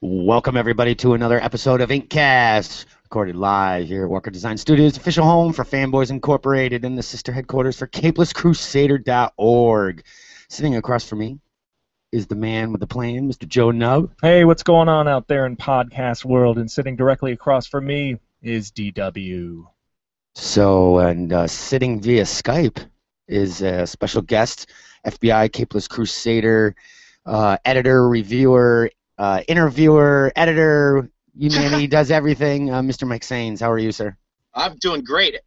Welcome, everybody, to another episode of IncCast, recorded live here at Walker Design Studios, official home for Fanboys Incorporated and the sister headquarters for CapelessCrusader.org. Sitting across from me is the man with the plan, Mr. Joe Nub. Hey, what's going on out there in podcast world? And sitting directly across from me is DW. Sitting via Skype is a special guest, FBI Capeless Crusader, editor, reviewer, interviewer, editor, you name it, he does everything. Mr. Mike Sains, how are you, sir? I'm doing great.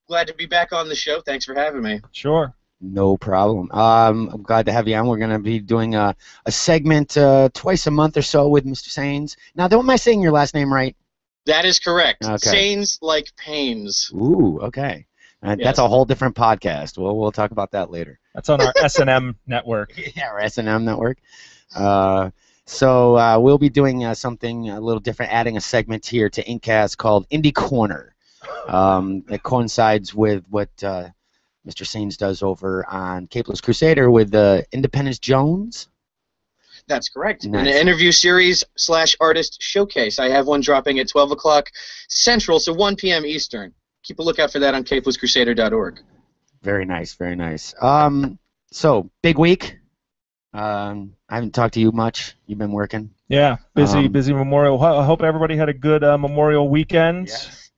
Glad to be back on the show. Thanks for having me. Sure. No problem. I'm glad to have you on. We're going to be doing a segment twice a month or so with Mr. Sains. Now, am I saying your last name right? That is correct. Okay. Sains like pains. Ooh, okay. Yes. That's a whole different podcast. We'll talk about that later. That's on our S&M network. Yeah, our S&M network. We'll be doing something a little different, adding a segment here to IncCast called Indie Corner. That coincides with what Mr. Sains does over on Capeless Crusader with Independence Jones. That's correct. Nice. An interview series / artist showcase. I have one dropping at 12 o'clock Central, so 1 p.m. Eastern. Keep a lookout for that on CapelessCrusader.org. Very nice, very nice. So, big week. I haven't talked to you much. You've been working. Yeah, busy Memorial. I hope everybody had a good Memorial weekend. Yes.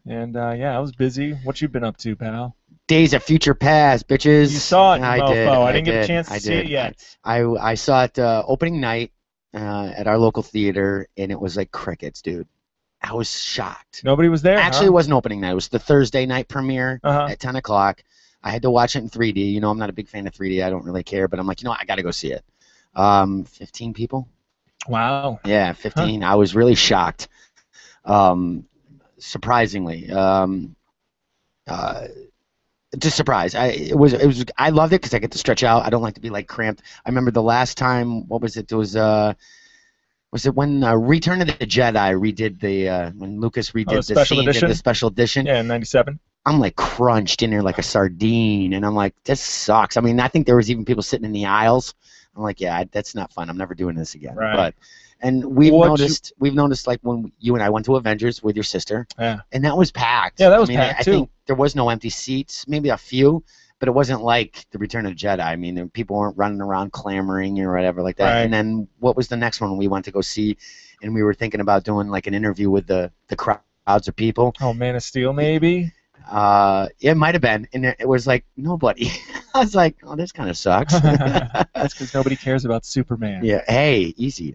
And, I was busy. What you been up to, pal? Days of Future Past, bitches. You saw it, I mofo. did. I didn't get a chance to see it yet. I saw it opening night at our local theater, and it was like crickets, dude. I was shocked. Nobody was there, Actually, it wasn't opening night. It was the Thursday night premiere at 10 o'clock. I had to watch it in 3D. You know, I'm not a big fan of 3D. I don't really care, but I'm like, I got to go see it. 15 people. Wow. Yeah, 15. Huh. I was really shocked. Surprisingly. Just surprised. I loved it because I get to stretch out. I don't like to be like cramped. I remember the last time. What was it? It was it when Return of the Jedi redid the when Lucas redid the special edition? Yeah, in '97. I'm like crunched in there like a sardine, and I'm like, this sucks. I mean, I think there was even people sitting in the aisles. I'm like, yeah, that's not fun. I'm never doing this again. Right. And we've noticed like when you and I went to Avengers with your sister, and that was packed. Yeah, that was packed too. I think there was no empty seats, maybe a few, but it wasn't like the Return of the Jedi. I mean, people weren't running around clamoring or whatever like that. Right. And then what was the next one we went to go see? And we were thinking about doing like an interview with the crowds of people. Oh, Man of Steel, maybe. It might have b'en, and it was like nobody. I was like, oh, this kind of sucks. That's because nobody cares about Superman. Yeah. Hey, easy.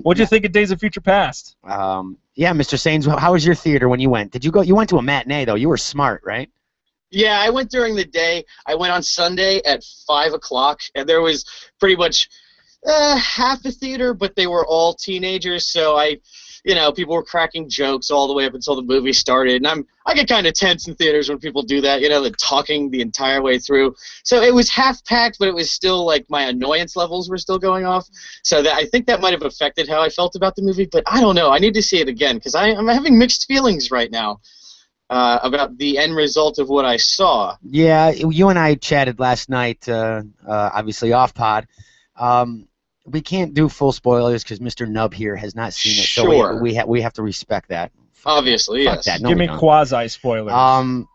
What'd you think of Days of Future Past? Yeah, Mr. Sains, how was your theater when you went? Did you go? You went to a matinee though. You were smart, right? Yeah, I went during the day. I went on Sunday at 5 o'clock, and there was pretty much half the theater, but they were all teenagers, so people were cracking jokes all the way up until the movie started, and I get kind of tense in theaters when people do that, they're talking the entire way through. So it was half packed, but it was still like my annoyance levels were still going off. So I think that might have affected how I felt about the movie, but I don't know. I need to see it again because I'm having mixed feelings right now about the end result of what I saw. Yeah, you and I chatted last night, obviously off pod. We can't do full spoilers because Mr. Nub here has not seen it, so sure. we have to respect that. Obviously, Fuck yes. that. No, Give me quasi spoilers. I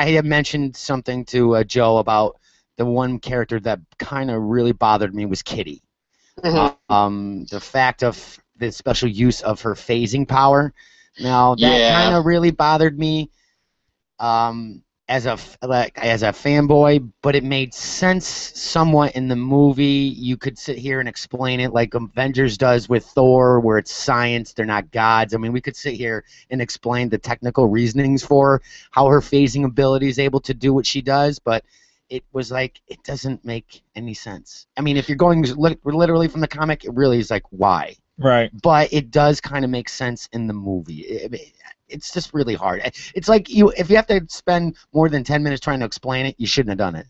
had mentioned something to Joe about the one character that kind of really bothered me was Kitty. Mm-hmm. The fact of the special use of her phasing power. Now that kind of really bothered me. As a fanboy, but it made sense somewhat in the movie. You could sit here and explain it like Avengers does with Thor, where it's science, they're not gods. I mean, we could sit here and explain the technical reasonings for how her phasing ability is able to do what she does, but it was like, it doesn't make any sense. I mean, if you're going literally from the comic, it really is like, why? Right. But it does kind of make sense in the movie. It's just really hard. It's like if you have to spend more than 10 minutes trying to explain it, you shouldn't have done it.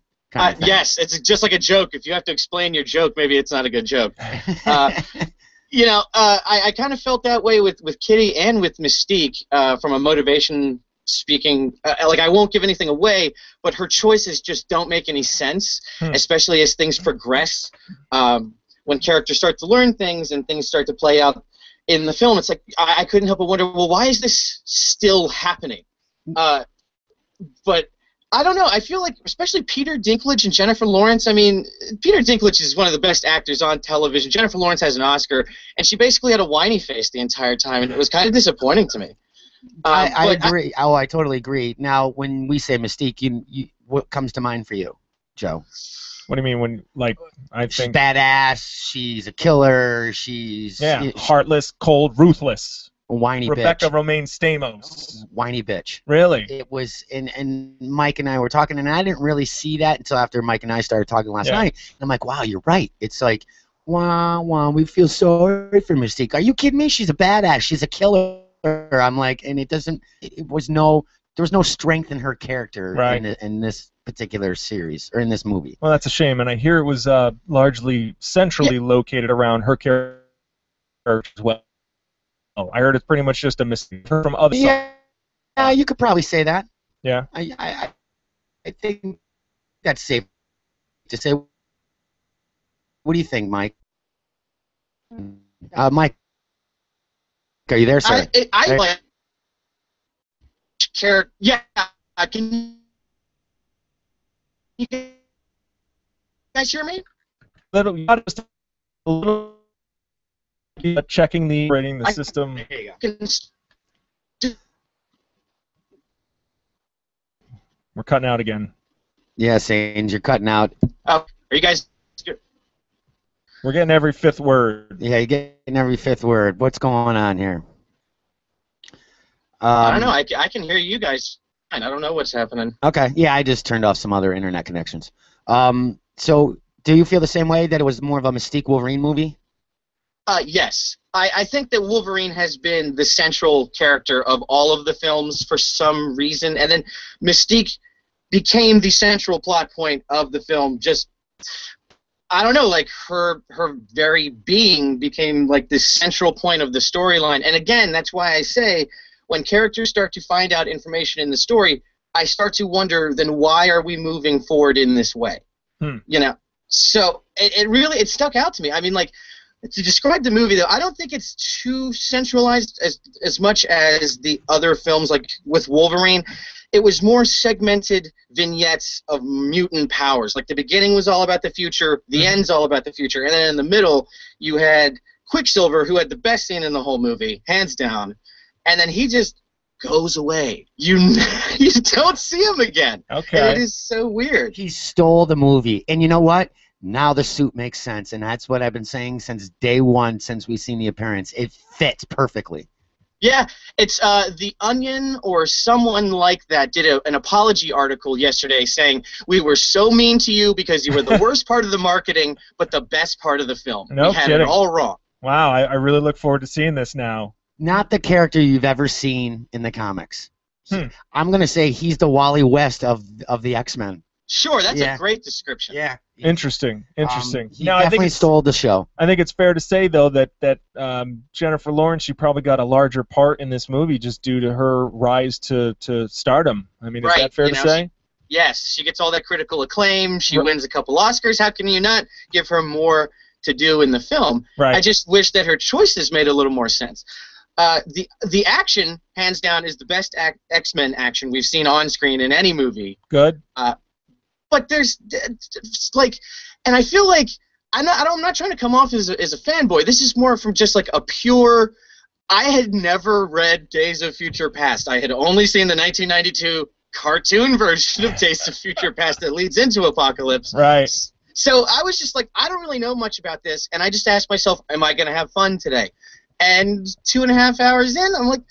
Yes, it's just like a joke. If you have to explain your joke, maybe it's not a good joke. I kind of felt that way with Kitty and with Mystique from a motivation speaking. I won't give anything away, but her choices just don't make any sense, especially as things progress. when characters start to learn things and things start to play out in the film, it's like I couldn't help but wonder, well, why is this still happening? But I don't know. I feel like, especially Peter Dinklage and Jennifer Lawrence. I mean, Peter Dinklage is one of the best actors on television. Jennifer Lawrence has an Oscar, and she basically had a whiny face the entire time, and it was kind of disappointing to me. I agree. I totally agree. Now, when we say Mystique, you what comes to mind for you, Joe? What do you mean when, like, I She's think... badass, she's a killer, she's... Yeah, heartless, cold, ruthless. A whiny Rebecca bitch. Romaine Stamos. Whiny bitch. Really? It was, and Mike and I were talking, and I didn't really see that until after Mike and I started talking last night. And I'm like, wow, you're right. It's like, wow, we feel sorry for Mystique. Are you kidding me? She's a badass. She's a killer. I'm like, and there was no strength in her character in this particular series, or in this movie. Well, that's a shame, and I hear it was largely centrally located around her character as well. I heard it's pretty much just a mistake from other songs. Yeah, you could probably say that. Yeah. I think that's safe to say. What do you think, Mike? Mike, are you there, sir? I like character. Yeah, can you guys hear me? Just a little. Checking the rating the system. We're cutting out again. Yeah, Sange, you're cutting out. Are you guys? We're getting every fifth word. Yeah, you're getting every fifth word. What's going on here? I don't know. I can hear you guys. I don't know what's happening. Okay. Yeah, I just turned off some other internet connections. So, do you feel the same way that it was more of a Mystique Wolverine movie? Yes. I think that Wolverine has been the central character of all of the films for some reason, and then Mystique became the central plot point of the film. Just, I don't know, like her very being became like the central point of the storyline. And again, that's why I say when characters start to find out information in the story, I start to wonder, then why are we moving forward in this way? You know? So it stuck out to me. I mean, like, to describe the movie, though, I don't think it's too centralized as much as the other films, like with Wolverine. It was more segmented vignettes of mutant powers. Like the beginning was all about the future, the end's all about the future, and then in the middle you had Quicksilver, who had the best scene in the whole movie, hands down, and then he just goes away. You don't see him again. Okay. And it is so weird. He stole the movie, and you know what? Now the suit makes sense, and that's what I've been saying since day one, since we've seen the appearance. It fits perfectly. Yeah, it's The Onion or someone like that did an apology article yesterday saying, we were so mean to you because you were the worst part of the marketing, but the best part of the film. No we had kidding. It all wrong. Wow, I really look forward to seeing this now. Not the character you've ever seen in the comics. I'm going to say he's the Wally West of the X-Men. Sure, that's a great description. Yeah. Interesting. He definitely stole the show. I think it's fair to say, though, that Jennifer Lawrence, she probably got a larger part in this movie just due to her rise to stardom. I mean, is that fair to say? Yes, she gets all that critical acclaim. She wins a couple Oscars. How can you not give her more to do in the film? Right. I just wish that her choices made a little more sense. The action, hands down, is the best X-Men action we've seen on screen in any movie. Good. But there's like, and I feel like I'm not trying to come off as a fanboy. This is more from just like a pure. I had never read Days of Future Past. I had only seen the 1992 cartoon version of Days of Future Past that leads into Apocalypse. Right. So I was just like, I don't really know much about this, and I just asked myself, am I going to have fun today? And 2.5 hours in, I'm like,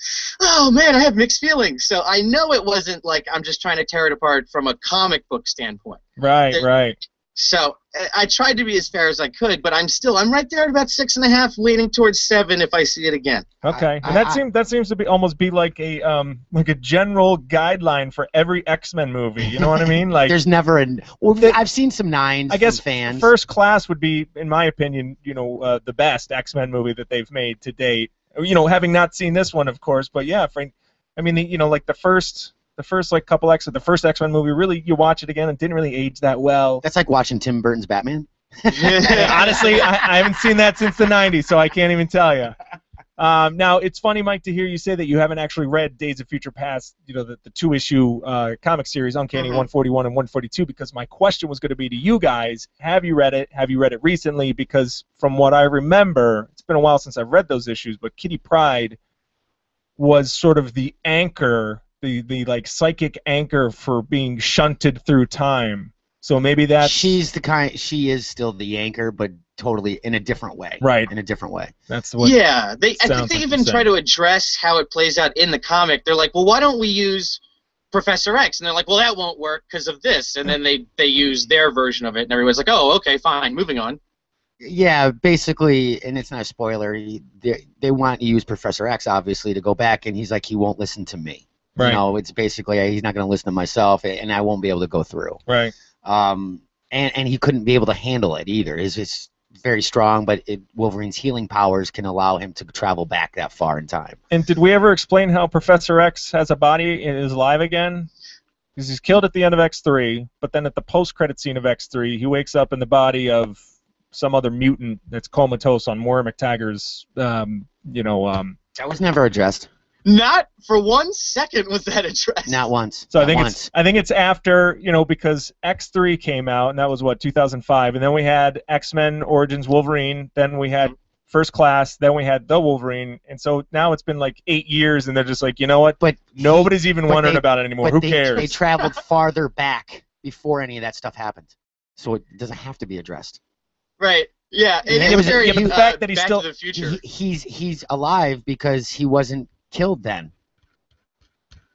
oh man, I have mixed feelings. So I know it wasn't like I'm just trying to tear it apart from a comic book standpoint. Right. So I tried to be as fair as I could, but I'm right there at about 6.5, leaning towards 7 if I see it again. Okay, and that seems to be almost be like a general guideline for every X-Men movie. You know what I mean? Like there's never I've seen some 9s. I guess fans. First Class would be, in my opinion, the best X-Men movie that they've made to date. Having not seen this one, of course, but yeah, Frank. I mean, like the first like couple the first X-Men movie, really, you watch it again, it didn't really age that well. That's like watching Tim Burton's Batman. Honestly, I haven't seen that since the 90s, so I can't even tell you. Now, it's funny, Mike, to hear you say that you haven't actually read Days of Future Past, the two-issue comic series, Uncanny 141 and 142, because my question was going to be to you guys, have you read it? Have you read it recently? Because from what I remember, it's been a while since I've read those issues, but Kitty Pryde was sort of the anchor, the like psychic anchor for being shunted through time. So maybe that's... She is still the anchor, but totally in a different way. Right. In a different way. That's what. Yeah, I think they even try to address how it plays out in the comic. They're like, well, why don't we use Professor X? And they're like, well, that won't work because of this. And then they use their version of it, and everyone's like, oh, okay, fine, moving on. Yeah, basically, and it's not a spoiler, they want to use Professor X, obviously, to go back, and he's like, he won't listen to me. Right. It's basically, he's not going to listen to myself, and I won't be able to go through. Right. And he couldn't be able to handle it either. It's very strong, but Wolverine's healing powers can allow him to travel back that far in time. And did we ever explain how Professor X has a body and is alive again? Because he's killed at the end of X3, but then at the post-credit scene of X3, he wakes up in the body of some other mutant that's comatose on Moira McTaggart's, That was never addressed. Not for 1 second was that addressed. Not once. So I think it's after, because X3 came out, and that was, 2005, and then we had X-Men Origins Wolverine, then we had First Class, then we had The Wolverine, and so now it's been like 8 years, and they're just like, you know what? But nobody's even wondering about it anymore. Who cares? They traveled farther back before any of that stuff happened, so it doesn't have to be addressed. Right. Yeah. It was very, the fact that he's Back still to the Future. He's alive because he wasn't killed then.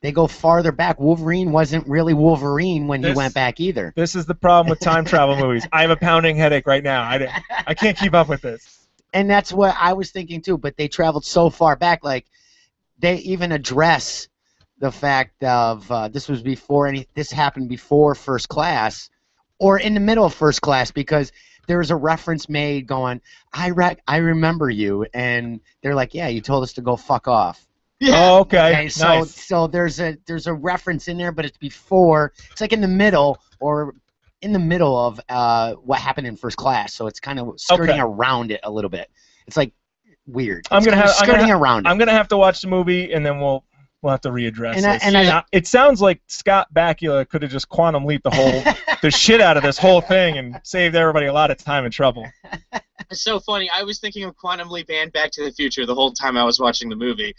They go farther back. Wolverine wasn't really Wolverine when he went back either. This is the problem with time travel movies. I have a pounding headache right now. I can't keep up with this. And that's what I was thinking too, but they traveled so far back, like they even address the fact of this happened before First Class or in the middle of First Class, because there's a reference made going, I remember you, and they're like, yeah, you told us to go fuck off. Yeah. Oh, okay. Nice. So there's a reference in there, but it's before. It's like in the middle of what happened in First Class. So it's kind of skirting around it a little bit. It's like weird. I'm gonna have to watch the movie, and then we'll have to readdress this. It sounds like Scott Bakula could have just quantum leaped the shit out of this whole thing and saved everybody a lot of time and trouble. It's so funny. I was thinking of Quantum Leap and Back to the Future the whole time I was watching the movie.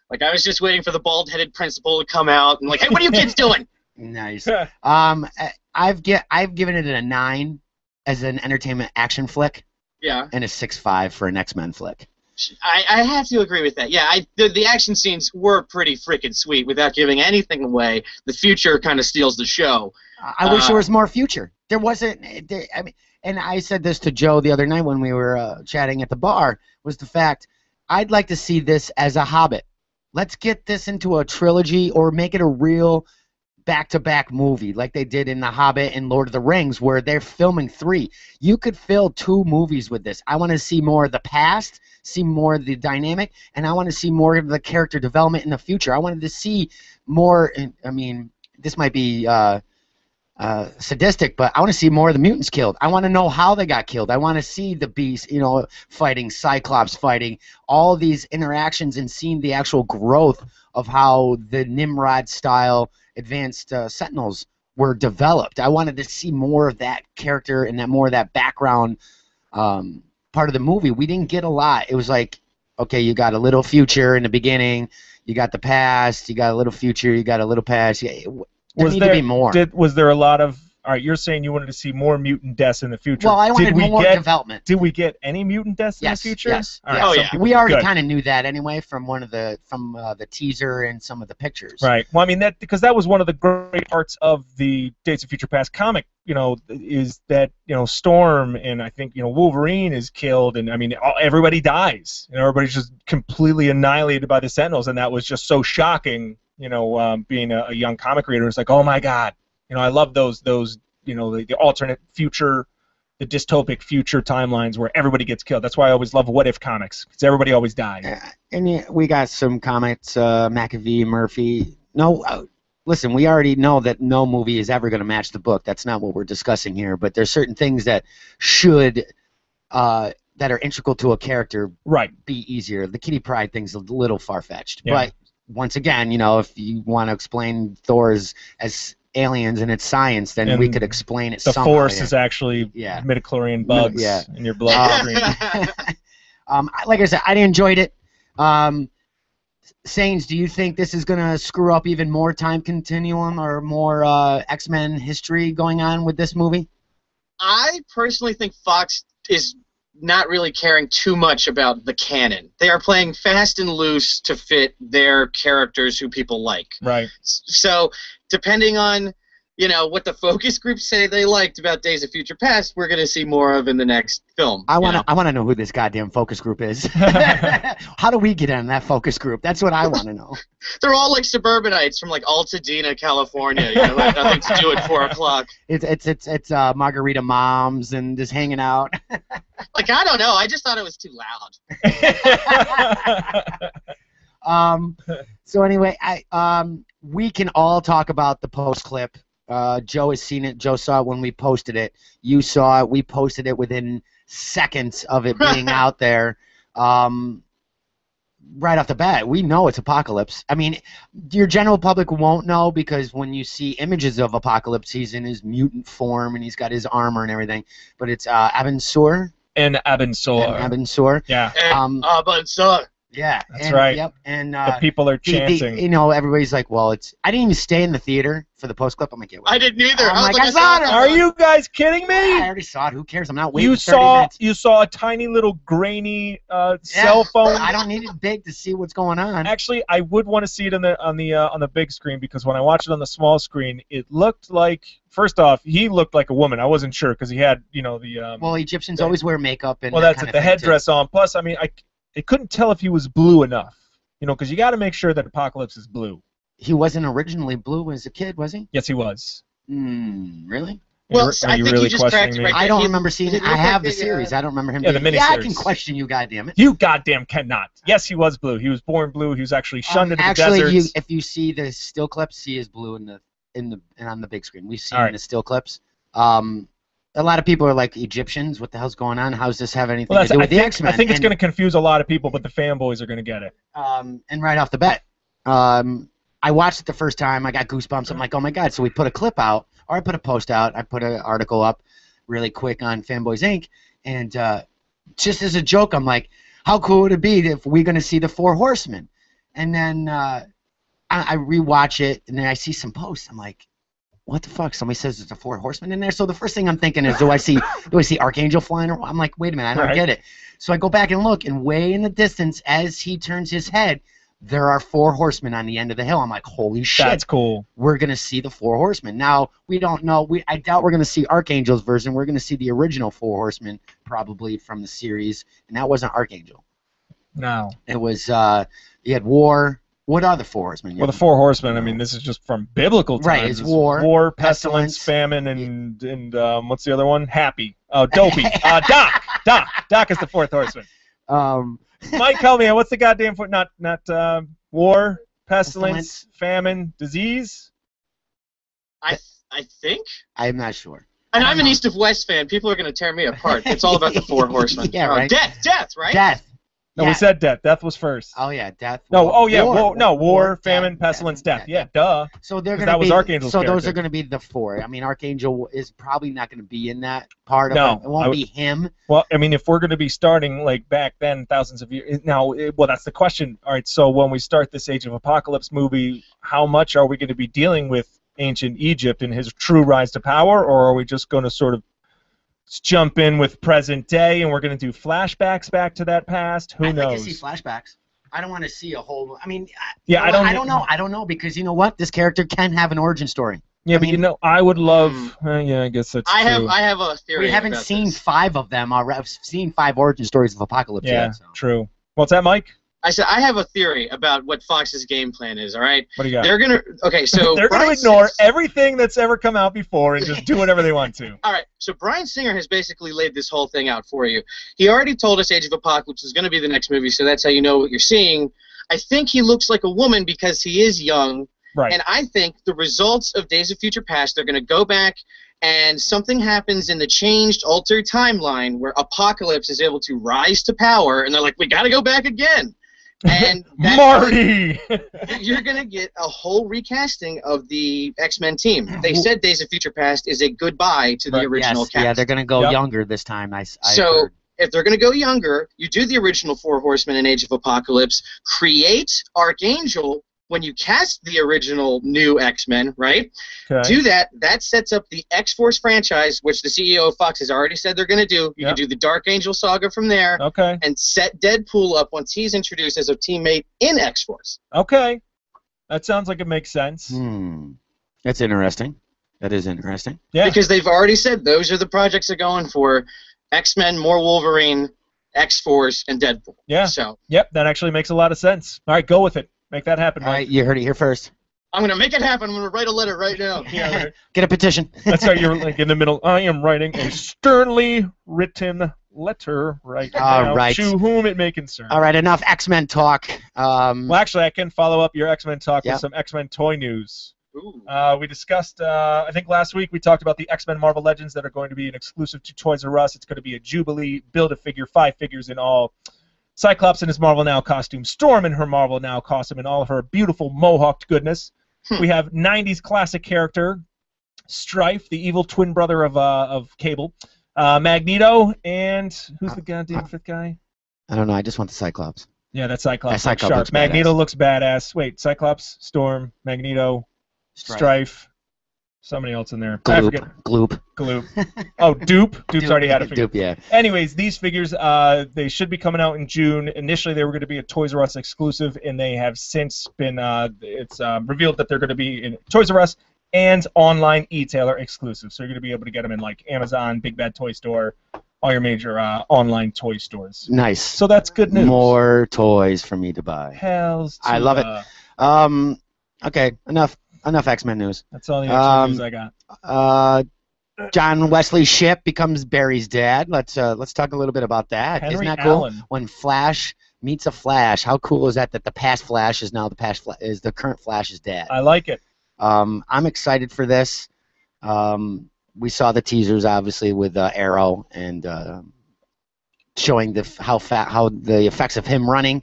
Like, I was just waiting for the bald-headed principal to come out and like, hey, what are you kids doing? Nice. I've given it a 9 as an entertainment action flick. Yeah. And a 6.5 for an X-Men flick. I have to agree with that. Yeah, the action scenes were pretty freaking sweet without giving anything away. The future kind of steals the show. I wish there was more future. There wasn't. And I said this to Joe the other night when we were chatting at the bar, was the fact I'd like to see this as a Hobbit. Let's get this into a trilogy or make it a real back-to-back movie like they did in The Hobbit and Lord of the Rings, where they're filming 3. You could fill 2 movies with this. I want to see more of the past, see more of the dynamic, and I want to see more of the character development in the future. I wanted to see more. I mean, this might be sadistic, but I want to see more of the mutants killed. I want to know how they got killed. I want to see the Beast, fighting, Cyclops fighting, all these interactions, and seeing the actual growth of how the Nimrod-style advanced Sentinels were developed. I wanted to see more of that character and more of that background part of the movie. We didn't get a lot. It was like, okay, you got a little future in the beginning, you got the past, you got a little future, you got a little past. There needed to be more. Was there a lot of... All right, you're saying you wanted to see more mutant deaths in the future. Well, I wanted more development. Did we get any mutant deaths in the future? Yes. Right, oh, yeah. We already kind of knew that anyway from the teaser and some of the pictures. Right. Well, I mean, because that was one of the great parts of the Days of Future Past comic, is that, Storm and I think, Wolverine is killed, and I mean, everybody dies. Everybody's just completely annihilated by the Sentinels, and that was just so shocking, being a young comic reader. It's like, oh my God. I love those the alternate future, the dystopic future timelines where everybody gets killed. That's why I always love what-if comics, because everybody always dies. And we got some comics, McAfee, Murphy. No, listen, we already know that no movie is ever going to match the book. That's not what we're discussing here. But there's certain things that should, that are integral to a character, be easier. The Kitty Pryde thing's a little far-fetched. Yeah. But once again, you know, if you want to explain Thor as aliens and it's science, then we could explain it somehow. The Force is actually midichlorian bugs in your bloodstream. Like I said, I enjoyed it. Sains, do you think this is going to screw up even more time continuum or more X-Men history going on with this movie? I personally think Fox is not really caring too much about the canon. They are playing fast and loose to fit their characters who people like. Right. So, depending on, you know, what the focus groups say they liked about Days of Future Past, we're going to see more of in the next film. I want to know who this goddamn focus group is. How do we get in that focus group? That's what I want to know. They're all like suburbanites from like Altadena, California. You know, like nothing to do at 4 o'clock. It's margarita moms and just hanging out. Like, I don't know. I just thought it was too loud. So anyway, we can all talk about the post clip. Joe has seen it. Joe saw it when we posted it. You saw it. We posted it within seconds of it being out there. Right off the bat, we know it's Apocalypse. I mean, your general public won't know because when you see images of Apocalypse, he's in his mutant form and he's got his armor and everything. But it's Abensur. And Abensur. Yeah. Abensur. Yeah, that's right. Yep, and the people are chanting. You know, everybody's like, "Well, it's." I didn't even stay in the theater for the post clip. I'm like, I didn't either. I saw it. Are you guys kidding me? I already saw it. Who cares? I'm not waiting. 30 minutes. You saw a tiny little grainy cell phone. I don't need it big to see what's going on. Actually, I would want to see it on the big screen because when I watched it on the small screen, it looked like. First off, he looked like a woman. I wasn't sure because he had, you know, the. Well, Egyptians always wear makeup and. Well, that's it. The headdress on. Plus, I mean, I couldn't tell if he was blue enough. You know, because you got to make sure that Apocalypse is blue. He wasn't originally blue as a kid, was he? Yes, he was. Really? Well, I think really you just cracked me? Right. I don't remember seeing it. I have the series. I don't remember him. Yeah, the miniseries. Yeah, I can question you, goddammit. You goddamn cannot. Yes, he was blue. He was born blue. He was actually shunned into the deserts. Actually, if you see the still clips, he is blue and on the big screen. We've seen the still clips. A lot of people are like, Egyptians, what the hell's going on? How does this have anything to do with the X-Men? I think it's going to confuse a lot of people, but the fanboys are going to get it. And right off the bat, I watched it the first time. I got goosebumps. I'm like, oh, my God. So we put a clip out, or I put a post out. I put an article up really quick on Fanboys Inc. And just as a joke, I'm like, how cool would it be if we're going to see the Four Horsemen? And then I rewatch it, and then I see some posts. I'm like, what the fuck? Somebody says there's a Four Horsemen in there. So the first thing I'm thinking is, do I see Archangel flying around? I'm like, wait a minute, I don't get it. So I go back and look, and way in the distance, as he turns his head, there are Four Horsemen on the end of the hill. I'm like, holy shit. That's cool. We're going to see the Four Horsemen. Now, we don't know. I doubt we're going to see Archangel's version. We're going to see the original Four Horsemen, probably, from the series. And that wasn't Archangel. No. It was, you had War. What are the Four Horsemen? Well, the Four Horsemen, I mean, this is just from biblical times. Right, it's war, pestilence, famine, and what's the other one? Happy. Oh, Dopey. Doc is the fourth horseman. Mike, tell me, what's the goddamn fourth? Not war, pestilence, famine, disease? I think. I'm not sure. And I'm an East of West fan. People are going to tear me apart. It's all about the Four Horsemen. Yeah, right. Death, right? Death. No, we said death. Death was first. Oh yeah, death. War, famine, pestilence, death. Yeah, duh. So they're that was Archangel's character. Those are going to be the four. I mean, Archangel is probably not going to be in that part of it. It won't be him. Well, I mean, if we're going to be starting like back then, thousands of years now, well, that's the question. All right, so when we start this Age of Apocalypse movie, how much are we going to be dealing with ancient Egypt and his true rise to power, or are we just going to sort of jump in with present day, and we're going to do flashbacks back to that past? Who knows? I can see flashbacks. I don't want to see a whole. I mean, I don't know. I don't know because you know what? This character can have an origin story. Yeah, but you know, I would love. Yeah, I guess that's true. I have a theory. We haven't seen 5 of them already. I've seen 5 origin stories of Apocalypse. Yeah, yet, so. True. What's that, Mike? I said I have a theory about what Fox's game plan is. All right. What do you got? They're gonna. Okay, so they're gonna ignore everything that's ever come out before and just do whatever they want to. All right. So Bryan Singer has basically laid this whole thing out for you. He already told us Age of Apocalypse is going to be the next movie, so that's how you know what you're seeing. I think he looks like a woman because he is young, Right. And I think the results of Days of Future Past, they're going to go back and something happens in the changed, altered timeline where Apocalypse is able to rise to power, and they're like, we got to go back again. And Marty! You're going to get a whole recasting of the X-Men team. They said Days of Future Past is a goodbye to the original cast. Yeah, they're going to go younger this time. I heard. If they're going to go younger, you do the original Four Horsemen in Age of Apocalypse, create Archangel when you cast the original new X-Men, right? Okay. Do that. That sets up the X-Force franchise, which the CEO of Fox has already said they're going to do. You can do the Dark Angel saga from there, and set Deadpool up once he's introduced as a teammate in X-Force. Okay. That sounds like it makes sense. That's interesting. That is interesting. Yeah. Because they've already said those are the projects they're going for. X-Men, more Wolverine, X-Force, and Deadpool. Yeah. So. Yep, that actually makes a lot of sense. All right, go with it. Make that happen, Mike. All right, you heard it here first. I'm going to make it happen. I'm going to write a letter right now. Yeah, get a petition. That's right. You're like in the middle. I am writing a sternly written letter right now. All right. To whom it may concern. All right, enough X-Men talk. Well, actually, I can follow up your X-Men talk with some X-Men toy news. Ooh. We discussed, I think last week, we talked about the X-Men Marvel Legends that are going to be an exclusive to Toys R Us. It's going to be a Jubilee, Build-A-Figure, 5 figures in all. Cyclops in his Marvel Now costume, Storm in her Marvel Now costume, and all of her beautiful mohawked goodness. We have 90s classic character, Strife, the evil twin brother of Cable, Magneto, and who's the goddamn fifth guy? I don't know. I just want the Cyclops. Yeah, that's Cyclops. That Cyclops looks Magneto badass. looks badass. Wait, Cyclops, Storm, Magneto, Strife. Somebody else in there. I forget. Gloop. Oh, Dupe. Dupe's already had a figure. Dupe, yeah. Anyways, these figures, they should be coming out in June. Initially, they were going to be a Toys R Us exclusive, and they have since been revealed that they're going to be in Toys R Us and online e-tailer exclusive. So you're going to be able to get them in like Amazon, Big Bad Toy Store, all your major online toy stores. Nice. So that's good news. More toys for me to buy. Hells to I love it. Okay, enough X-Men news. That's all the X-Men news I got. John Wesley Shipp becomes Barry's dad. Let's talk a little bit about that. Henry Isn't that Allen. cool? When Flash meets a Flash, how cool is that? That the past Flash is now the current Flash's dad. I like it. I'm excited for this. We saw the teasers obviously with Arrow and showing how the effects of him running.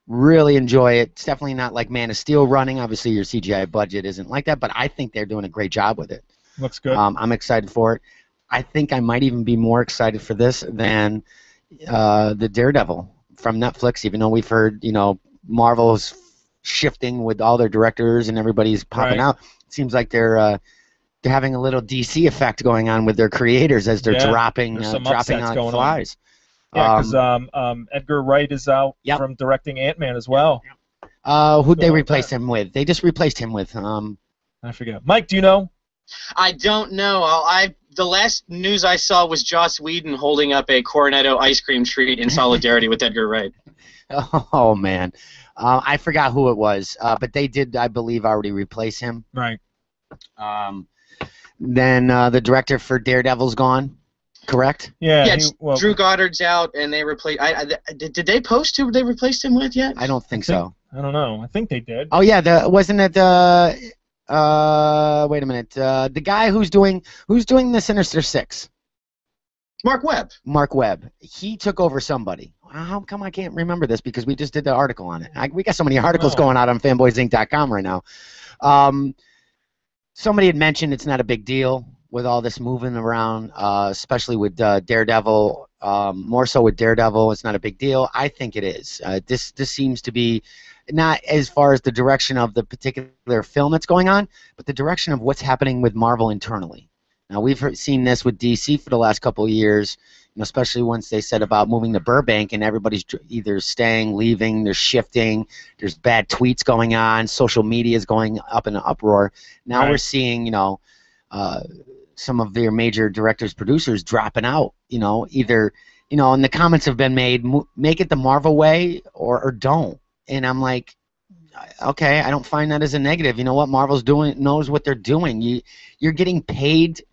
Really enjoy it. It's definitely not like Man of Steel running. Obviously, your CGI budget isn't like that, but I think they're doing a great job with it. Looks good. I'm excited for it. I think I might even be more excited for this than the Daredevil from Netflix, even though we've heard, Marvel's shifting with all their directors and everybody's popping out. It seems like they're having a little DC effect going on with their creators as they're dropping on flies. Yeah, because Edgar Wright is out from directing Ant-Man as well. Who'd they replace him with? They just replaced him with... I forget. Mike, do you know? I don't know. The last news I saw was Joss Whedon holding up a Cornetto ice cream treat in solidarity with Edgar Wright. Oh, man. I forgot who it was, but they did, I believe, already replace him. Right. Then the director for Daredevil's gone. Correct? Yeah. Drew Goddard's out, and they replaced. Did they post who they replaced him with yet? I don't think so. I don't know. I think they did. Oh yeah, wasn't it? Wait a minute. The guy who's doing the Sinister Six. Mark Webb. Mark Webb. He took over somebody. How come I can't remember this? Because we just did the article on it. We got so many articles going out on fanboysinc.com right now. Somebody had mentioned it's not a big deal with all this moving around, especially with Daredevil, more so with Daredevil, it's not a big deal. I think it is. This seems to be not as far as the direction of the particular film that's going on, but the direction of what's happening with Marvel internally. Now, we've seen this with DC for the last couple of years, especially once they said about moving to Burbank, and everybody's either staying, leaving, they're shifting, there's bad tweets going on, social media is going up in an uproar. Now we're seeing, some of their major directors, producers dropping out, either, and the comments have been made, make it the Marvel way or don't. And I'm like, okay, I don't find that as a negative. You know what Marvel's doing, knows what they're doing. You're getting paid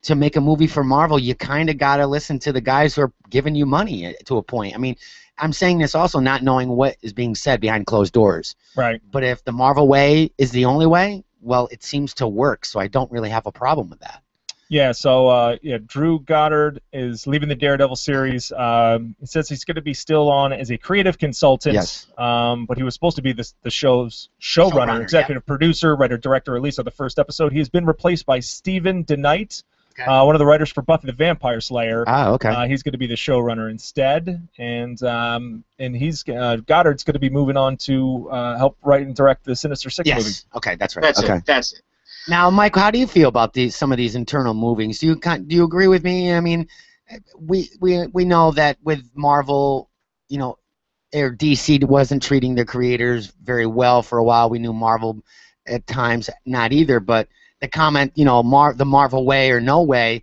to make a movie for Marvel. You kind of got to listen to the guys who are giving you money to a point. I mean, I'm saying this also not knowing what is being said behind closed doors. Right. But if the Marvel way is the only way, well, it seems to work, so I don't really have a problem with that. Yeah, so Drew Goddard is leaving the Daredevil series. He says he's going to be still on as a creative consultant. Yes. But he was supposed to be the show's showrunner, executive producer, writer, director, at least of the first episode. He has been replaced by Stephen DeKnight, one of the writers for Buffy the Vampire Slayer. Ah, okay. He's going to be the showrunner instead, and he's Goddard's going to be moving on to help write and direct the Sinister Six movie. Okay, that's right. That's it. Now, Mike, how do you feel about some of these internal movings? Do you agree with me? I mean, we know that with Marvel, or DC wasn't treating their creators very well for a while. We knew Marvel at times not either, but the comment, the Marvel way or no way,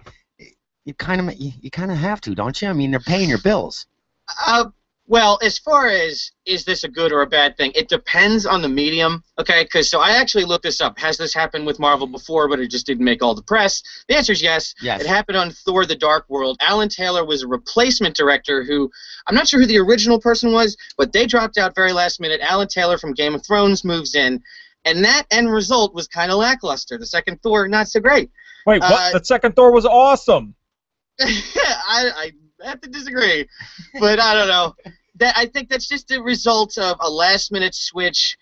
you kind of have to, don't you? I mean, they're paying your bills. Well, as far as is this a good or a bad thing, it depends on the medium, okay? So I actually looked this up. Has this happened with Marvel before, but it just didn't make all the press? The answer is yes. Yes. It happened on Thor: The Dark World. Alan Taylor was a replacement director who, I'm not sure who the original person was, but they dropped out very last minute. Alan Taylor from Game of Thrones moves in, and that end result was kind of lackluster. The second Thor, not so great. Wait, what? The second Thor was awesome. I have to disagree, but I don't know. I think that's just a result of a last-minute switch.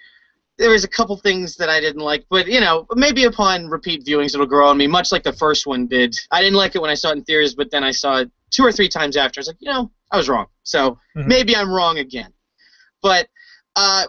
There was a couple things that I didn't like, but maybe upon repeat viewings it'll grow on me, much like the first one did. I didn't like it when I saw it in theaters, but then I saw it 2 or 3 times after. I was like, I was wrong. So maybe I'm wrong again. But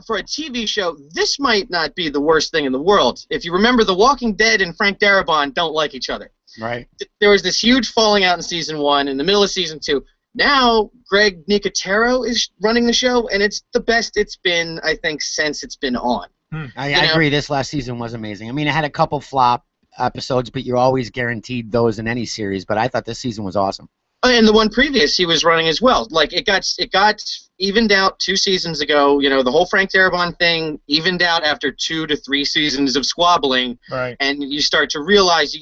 for a TV show, this might not be the worst thing in the world. If you remember, The Walking Dead and Frank Darabont don't like each other. Right. There was this huge falling out in season 1. In the middle of season 2, now Greg Nicotero is running the show, and it's the best it's been, I think, since it's been on. I agree. This last season was amazing. I mean, it had a couple flop episodes, but you're always guaranteed those in any series. But I thought this season was awesome. And the one previous he was running as well. Like it got evened out 2 seasons ago. The whole Frank Darabont thing evened out after 2 to 3 seasons of squabbling. Right. And you start to realize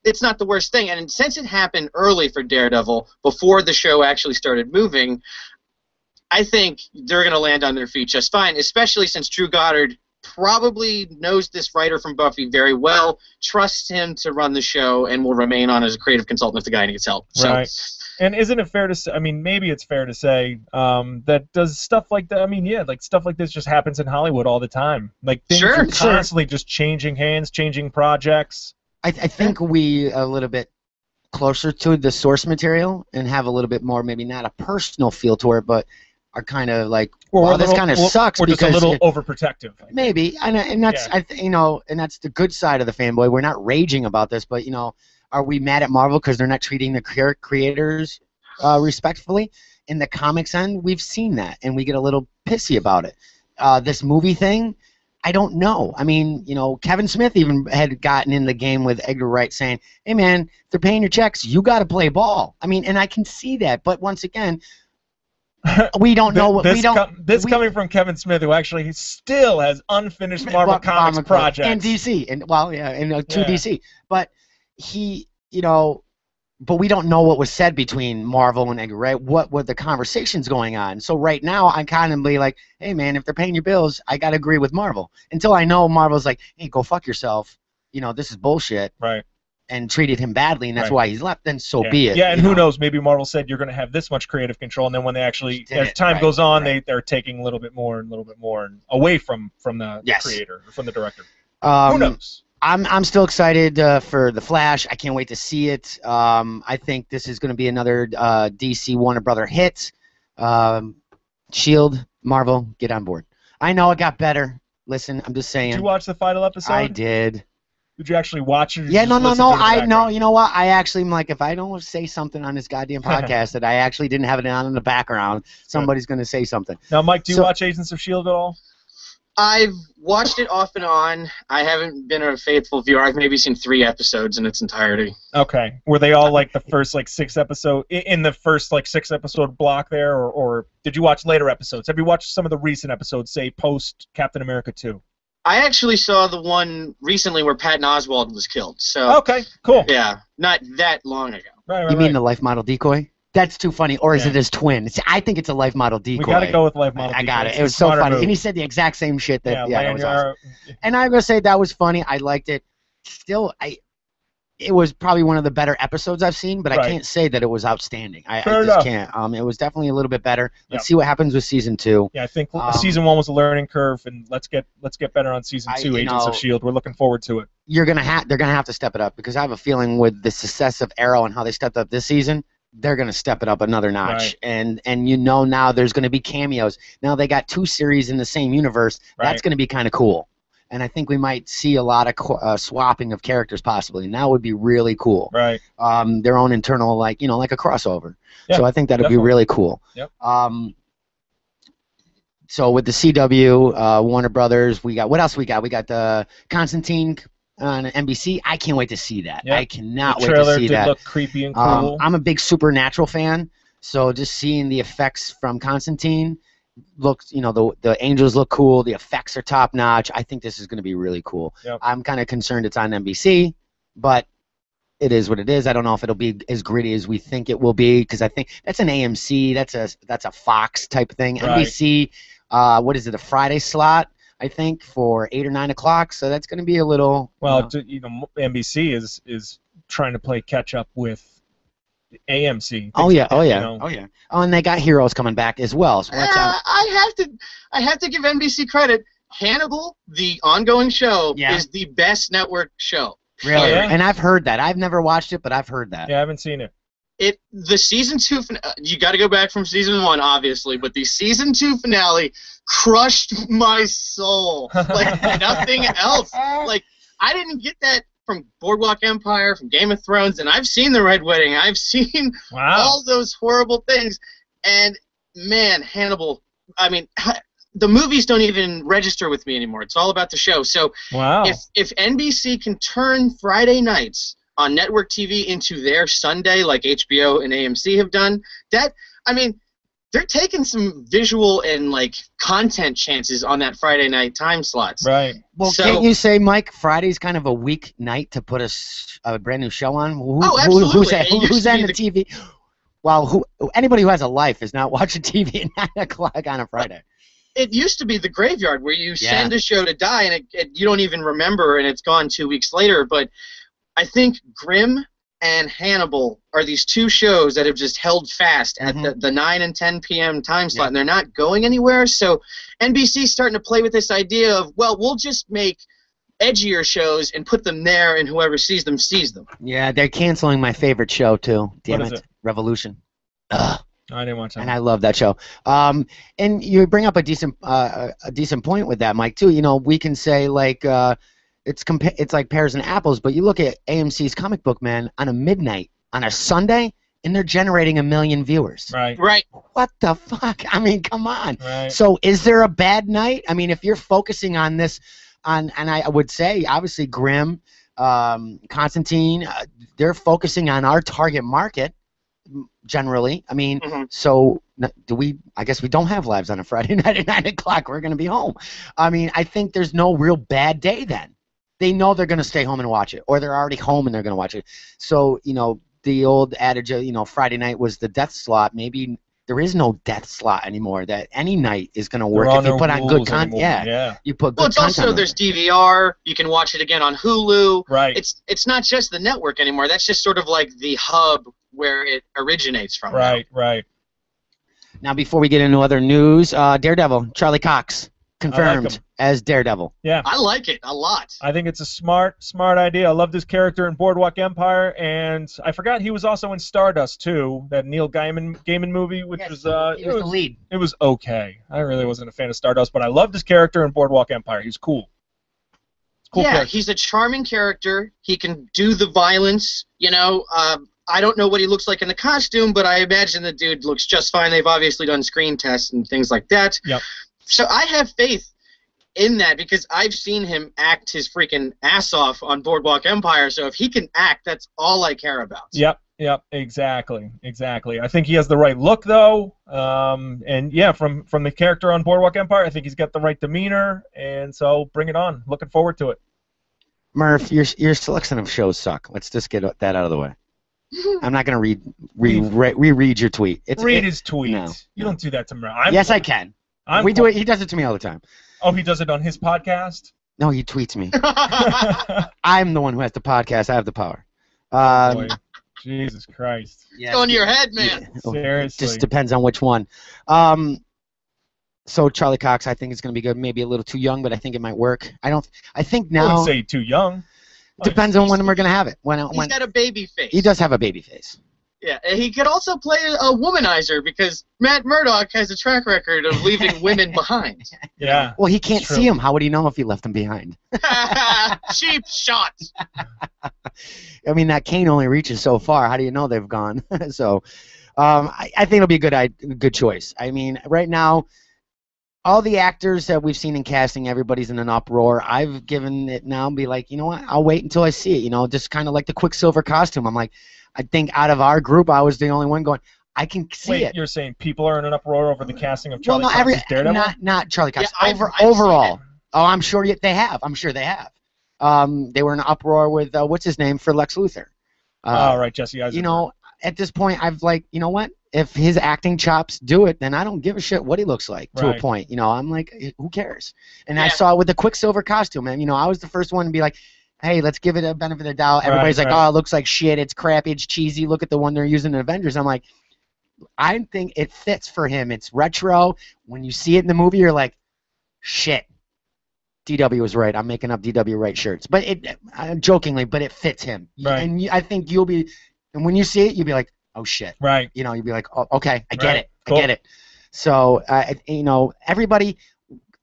it's not the worst thing. And since it happened early for Daredevil, before the show actually started moving, I think they're going to land on their feet just fine, especially since Drew Goddard probably knows this writer from Buffy very well, trusts him to run the show, and will remain on as a creative consultant if the guy needs help. Right. And isn't it fair to say, I mean, maybe it's fair to say that does stuff like that, I mean, yeah, like stuff like this just happens in Hollywood all the time. Like things are constantly just changing hands, changing projects. I think we a little bit closer to the source material and have a little bit more, maybe not a personal feel to it, but are kind of like, well, this kind of sucks because because just a little overprotective. Maybe, and that's and that's the good side of the fanboy. We're not raging about this, but are we mad at Marvel because they're not treating the creators respectfully? In the comics end, we've seen that, and we get a little pissy about it. This movie thing, I don't know. I mean, Kevin Smith even had gotten in the game with Edgar Wright saying, hey, man, if they're paying your checks, you got to play ball. I mean, and I can see that. But once again, we don't know what coming from Kevin Smith, who actually still has unfinished Marvel Comics projects. And DC. And, to DC. But but we don't know what was said between Marvel and Edgar Wright, what were the conversations going on. So right now, I'm kind of be like, hey, man, if they're paying your bills, I got to agree with Marvel. Until I know Marvel's like, hey, go fuck yourself. This is bullshit. Right. And treated him badly, and that's why he's left, then so be it. Yeah, and who knows, maybe Marvel said you're going to have this much creative control, and then when they actually, as time goes on, they're taking a little bit more and away from the creator, or from the director. Who knows? I'm still excited for The Flash. I can't wait to see it. I think this is going to be another DC Warner Brother hit. Shield, Marvel, get on board. I know it got better. Listen, I'm just saying. Did you watch the final episode? I did. Did you actually watch it? Yeah, no. I know. You know what? I actually am like, if I don't say something on this goddamn podcast that I actually didn't have it on in the background, somebody's going to say something. Now, Mike, do you watch Agents of S.H.I.E.L.D. at all? I've watched it off and on. I haven't been a faithful viewer. I've maybe seen 3 episodes in its entirety. Okay. Were they all like the first 6 episode in the first 6 episode block there, or did you watch later episodes? Have you watched some of the recent episodes, say post Captain America 2? I actually saw the one recently where Patton Oswalt was killed. So okay, cool. Yeah, not that long ago. Right. You mean the life model decoy? That's too funny. Or is it his twin? I think it's a life model decoy. We got to go with life model decoy. I got it. It was so funny. And he said the exact same shit. That that was awesome. And I'm going to say that was funny. I liked it. Still, it was probably one of the better episodes I've seen, but I can't say that it was outstanding. I just can't. It was definitely a little bit better. Let's see what happens with season 2. Yeah, I think season 1 was a learning curve, and let's get better on season 2. Agents of S.H.I.E.L.D. We're looking forward to it. They're gonna have to step it up, because I have a feeling with the success of Arrow and how they stepped up this season, they're gonna step it up another notch. And now there's gonna be cameos. Now they got 2 series in the same universe. That's gonna be kind of cool. And I think we might see a lot of swapping of characters possibly, and that would be really cool. Right. Their own internal, like a crossover. Yeah, so I think that would be really cool. Yep. So with the CW, Warner Brothers, what else we got? We got the Constantine on NBC. I can't wait to see that. Yep. I cannot wait to see that. The trailer did look creepy and cool. I'm a big Supernatural fan, so just seeing the effects from Constantine. Looks, the angels look cool. The effects are top notch. I think this is going to be really cool. Yep. I'm kind of concerned it's on NBC, but it is what it is. I don't know if it'll be as gritty as we think it will be, because I think that's an AMC. That's a Fox type thing. Right. NBC, what is it? A Friday slot, I think, for 8 or 9 o'clock. So that's going to be a little. Well, NBC is trying to play catch up with AMC. Oh yeah. Oh, and they got Heroes coming back as well. So watch out. I have to give NBC credit. Hannibal, the ongoing show, is the best network show. Really? Oh, yeah? And I've heard that. I've never watched it, but I've heard that. Yeah, I haven't seen it. The season 2 you got to go back from season 1, obviously, but the season 2 finale crushed my soul like nothing else. Like, I didn't get that from Boardwalk Empire, from Game of Thrones, and I've seen The Red Wedding. I've seen all those horrible things. And, man, Hannibal, I mean, the movies don't even register with me anymore. It's all about the show. So if NBC can turn Friday nights on network TV into their Sunday, like HBO and AMC have done, they're taking some visual and content chances on that Friday night time slots. Right. Well, can't you say, Mike, Friday's kind of a weak night to put a brand new show on? Absolutely. Who's on the TV? Well, anybody who has a life is not watching TV at 9 o'clock on a Friday. It used to be the graveyard where you send a show to die and you don't even remember and it's gone 2 weeks later. But I think Grimm and Hannibal are these 2 shows that have just held fast at the 9 and 10 p.m. time slot, and they're not going anywhere. So NBC's starting to play with this idea of, well, we'll just make edgier shows and put them there, and whoever sees them sees them. Yeah, they're canceling my favorite show, too. Damn it. Revolution. Ugh. I didn't watch that. And I love that show. And you bring up a decent point with that, Mike, too. We can say, it's like pears and apples, but you look at AMC's Comic Book Man on a midnight on a Sunday, and they're generating 1 million viewers. Right. What the fuck? I mean, come on. Right. So is there a bad night? I mean, if you're focusing on this, and I would say, obviously, Grimm, Constantine, they're focusing on our target market, generally. I mean, so I guess we don't have lives on a Friday night at 9 o'clock. We're going to be home. I mean, I think there's no real bad day then. They know they're going to stay home and watch it, or they're already home and they're going to watch it. So, the old adage of, Friday night was the death slot. Maybe there is no death slot anymore, that any night is going to work if you put on good content. Yeah. You put good content. Well, there's DVR. You can watch it again on Hulu. Right. It's not just the network anymore. That's just sort of like the hub where it originates from. Right. Now, before we get into other news, Daredevil, Charlie Cox, confirmed as Daredevil. Yeah. I like it a lot. I think it's a smart idea. I love this character in Boardwalk Empire, and I forgot he was also in Stardust, too, that Neil Gaiman movie, which was he was the lead. It was okay. I really wasn't a fan of Stardust, but I loved his character in Boardwalk Empire. He was cool. He's a charming character. He can do the violence, I don't know what he looks like in the costume, but I imagine the dude looks just fine. They've obviously done screen tests and things like that. Yep. So I have faith in that because I've seen him act his freaking ass off on Boardwalk Empire. So if he can act, that's all I care about. Yep, exactly. I think he has the right look, though. And yeah, from the character on Boardwalk Empire, I think he's got the right demeanor. And so bring it on. Looking forward to it. Murph, your selection of shows suck. Let's just get that out of the way. I'm not gonna reread your tweet. Read his tweet. No, you don't do that to me. Yes, I can. We do it. He does it to me all the time. Oh, he does it on his podcast? No, he tweets me. I'm the one who has the podcast. I have the power. Boy. Jesus Christ. It's going to your head, man. Yeah. Seriously. Just depends on which one. So Charlie Cox, I think it's going to be good. Maybe a little too young, but I think it might work. I think now. I wouldn't say too young. Depends on when we're going to have it. He's got a baby face. He does have a baby face. Yeah, he could also play a womanizer because Matt Murdock has a track record of leaving women behind. Yeah. Well, he can't see him. How would he know if he left them behind? Cheap shot. I mean, that cane only reaches so far. How do you know they've gone? So, I think it'll be a good choice. I mean, right now, all the actors that we've seen in casting, everybody's in an uproar. I've given it now and be like, you know what? I'll wait until I see it. You know, just kind of like the Quicksilver costume. I'm like, I think out of our group, I was the only one going, I can see it. You're saying people are in an uproar over the casting of Charlie Cox as Daredevil? Not Charlie Cox. Yeah, Overall. Oh, I'm sure they have. I'm sure they have. They were in an uproar with, what's his name, for Lex Luthor. Right, Jesse Eisenberg. You know, at this point, I've like, you know what? If his acting chops do it, then I don't give a shit what he looks like to a point. You know, I'm like, who cares? And I saw it with the Quicksilver costume, and, you know, I was the first one to be like, hey, let's give it a benefit of the doubt. Everybody's like, oh, it looks like shit. It's crappy. It's cheesy. Look at the one they're using in Avengers. I'm like, I think it fits for him. It's retro. When you see it in the movie, you're like, shit. DW was right. I'm making up DW right shirts. But jokingly, but it fits him. Right. And I think you'll be, and when you see it, you'll be like, oh, shit. Right. You know, you'll be like, oh, okay, I get it. Cool. I get it. So, you know, everybody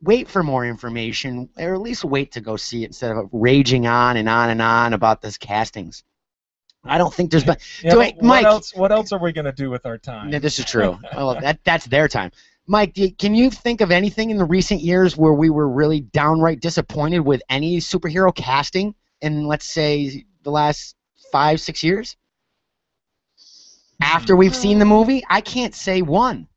wait for more information, or at least wait to go see it instead of raging on and on and on about this castings. I don't think there's been. Mike, what else are we gonna do with our time? No, this is true. Well, that's their time. Mike, can you think of anything in the recent years where we were really downright disappointed with any superhero casting in, let's say, the last 5-6 years? After we've seen the movie, I can't say one.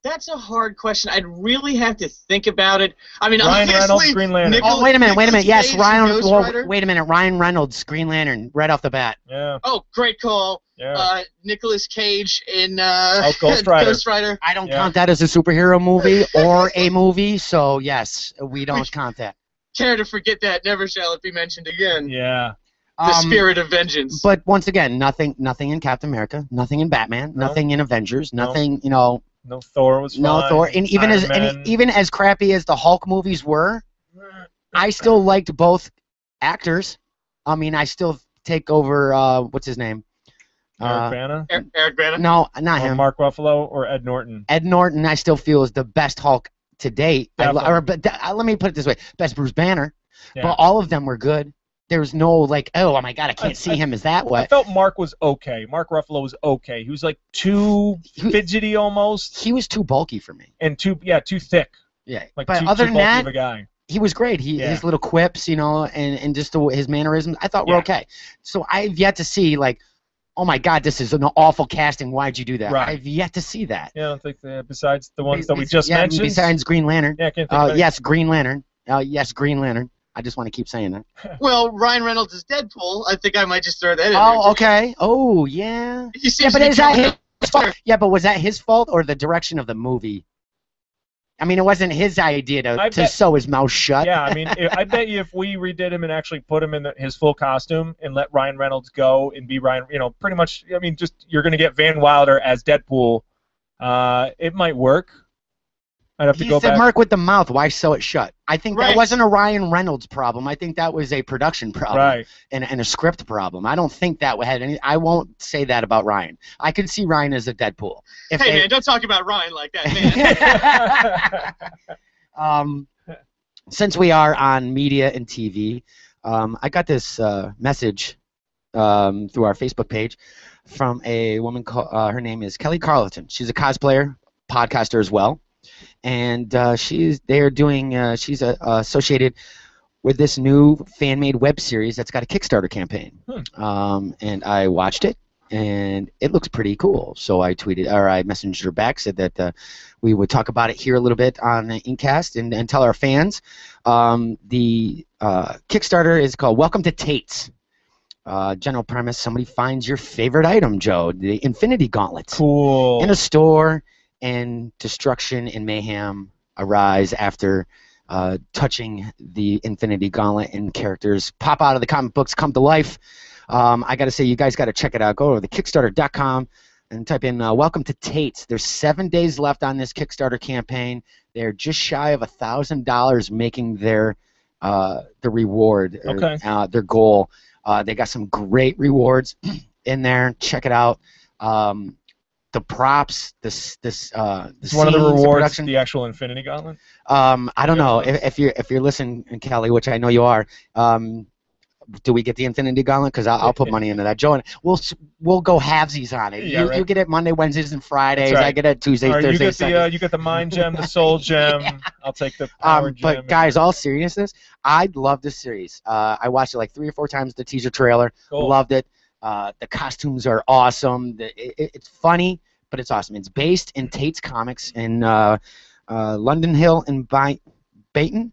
That's a hard question. I'd really have to think about it. I mean, Ryan Reynolds, Green Lantern. Wait a minute. Yes, Ryan. Well, wait a minute. Ryan Reynolds, Green Lantern, right off the bat. Yeah. Oh, great call. Yeah. Nicolas Cage in Ghost Rider. Ghost Rider. I don't count that as a superhero movie or a movie, so yes, we don't count that. Care to forget that? Never shall it be mentioned again. Yeah. The spirit of vengeance. But once again, nothing in Captain America, nothing in Batman, nothing in Avengers, nothing, you know. No Thor was fine. No Thor, and even as crappy as the Hulk movies were, I still liked both actors. I mean, I still take over what's his name? Eric Bana? Eric Bana? No, not him. Mark Ruffalo or Ed Norton? Ed Norton, I still feel is the best Hulk to date. Let me put it this way: best Bruce Banner. Yeah. But all of them were good. There's no like, oh my God, I can't see him as that way. I felt Mark was okay. Mark Ruffalo was okay. He was like too fidgety almost. He was too bulky for me. And too thick. Yeah. Like but too, other too than bulky that, of a guy. He was great. His little quips, you know, and just his mannerisms, I thought were okay. So I've yet to see like, oh my God, this is an awful casting. Why'd you do that? Right. I've yet to see that. Yeah, I don't think besides the ones that we just mentioned. Besides Green Lantern. Yeah, I can't think of yes, Green Lantern. Yes, Green Lantern. I just want to keep saying that. Well, Ryan Reynolds is Deadpool. I think I might just throw that in. Oh, okay. Oh, yeah. Yeah, but is that his fault? Yeah, but was that his fault or the direction of the movie? I mean, it wasn't his idea to sew his mouth shut. Yeah, I mean, I bet you if we redid him and actually put him in his full costume and let Ryan Reynolds go and be Ryan, you know, pretty much, I mean, just you're going to get Van Wilder as Deadpool. It might work. I'd have to go back. He said Mark with the mouth. Why sew it shut? I think that wasn't a Ryan Reynolds problem. I think that was a production problem and a script problem. I don't think that had any. I won't say that about Ryan. I could see Ryan as a Deadpool. Man, don't talk about Ryan like that, man. Since we are on media and TV, I got this message through our Facebook page from a woman. Her name is Kelly Carlton. She's a cosplayer, podcaster as well. And she's associated with this new fan-made web series that's got a Kickstarter campaign. And I watched it, and it looks pretty cool. So I messaged her back, said that we would talk about it here a little bit on IncCast and tell our fans. The Kickstarter is called Welcome to Tate's. General premise: somebody finds your favorite item, Joe, the Infinity Gauntlet, Cool. in a store, and destruction and mayhem arise after touching the Infinity Gauntlet, and characters pop out of the comic books, come to life. I got to say, you guys got to check it out. Go to the Kickstarter.com and type in Welcome to Tate's. There's 7 days left on this Kickstarter campaign. They're just shy of $1,000 making their the reward, okay. Their goal. They got some great rewards in there. Check it out. The props, the one of the rewards, the the actual Infinity Gauntlet. I don't know if you're listening, Kelly, which I know you are. Do we get the Infinity Gauntlet? Because I'll put money into that, Joe. And we'll go halvesies on it. Yeah, right. You get it Monday, Wednesdays, and Fridays. Right. I get it Tuesdays, Thursdays. You get the Mind Gem, the Soul Gem. Yeah. I'll take the Power Gem. But guys, all seriousness, I love this series. I watched it like 3 or 4 times. The teaser trailer, cool. Loved it. The costumes are awesome. It's funny, but it's awesome. It's based in Tate's Comics in London Hill and Byington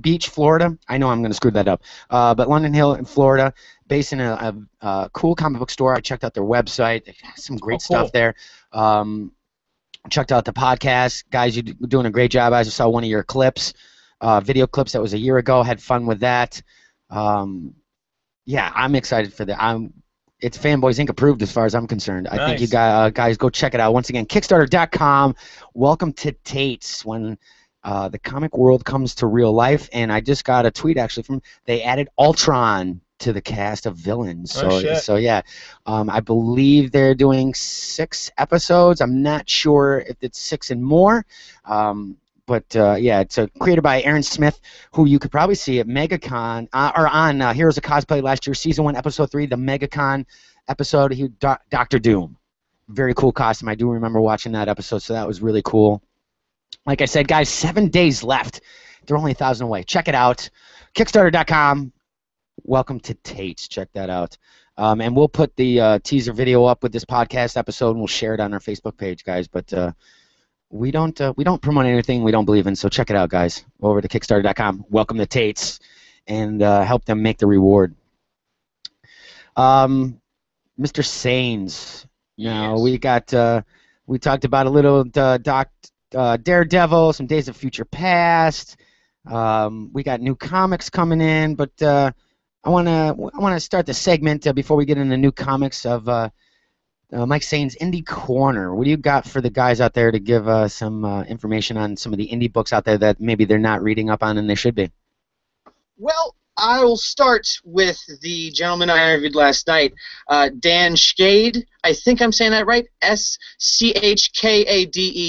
Beach, Florida. I know I'm going to screw that up. But London Hill in Florida, based in a cool comic book store. I checked out their website. They have some great stuff there. Checked out the podcast. Guys, you're doing a great job. I just saw one of your clips, video clips that was a year ago. Had fun with that. Yeah, I'm excited for that. It's Fanboys Inc. approved as far as I'm concerned. I think you guys go check it out. Once again, Kickstarter.com. Welcome to Tate's. When the comic world comes to real life, and I just got a tweet actually from they added Ultron to the cast of villains. So yeah, I believe they're doing 6 episodes. I'm not sure if it's 6 and more, but yeah, it's created by Aaron Smith, who you could probably see at MegaCon or on Heroes of Cosplay last year, Season 1, Episode 3, the MegaCon episode. Dr. Doom, very cool costume. I do remember watching that episode, so that was really cool. Like I said, guys, 7 days left. They're only 1,000 away. Check it out. Kickstarter.com. Welcome to Tate's. Check that out. And we'll put the teaser video up with this podcast episode, and we'll share it on our Facebook page, guys. But we don't promote anything we don't believe in, so check it out, guys. Go over to Kickstarter.com. Welcome to Tate's, and help them make the reward. Mr. Sanes. Now, we got we talked about a little Daredevil, some Days of Future Past. We got new comics coming in, but I wanna start the segment before we get into new comics of Mike Sane's Indie Corner. What do you got for the guys out there to give some information on some of the indie books out there that maybe they're not reading up on and they should be? Well, I will start with the gentleman I interviewed last night, Dan Schkade. I think I'm saying that right. S-C-H-K-A-D-E,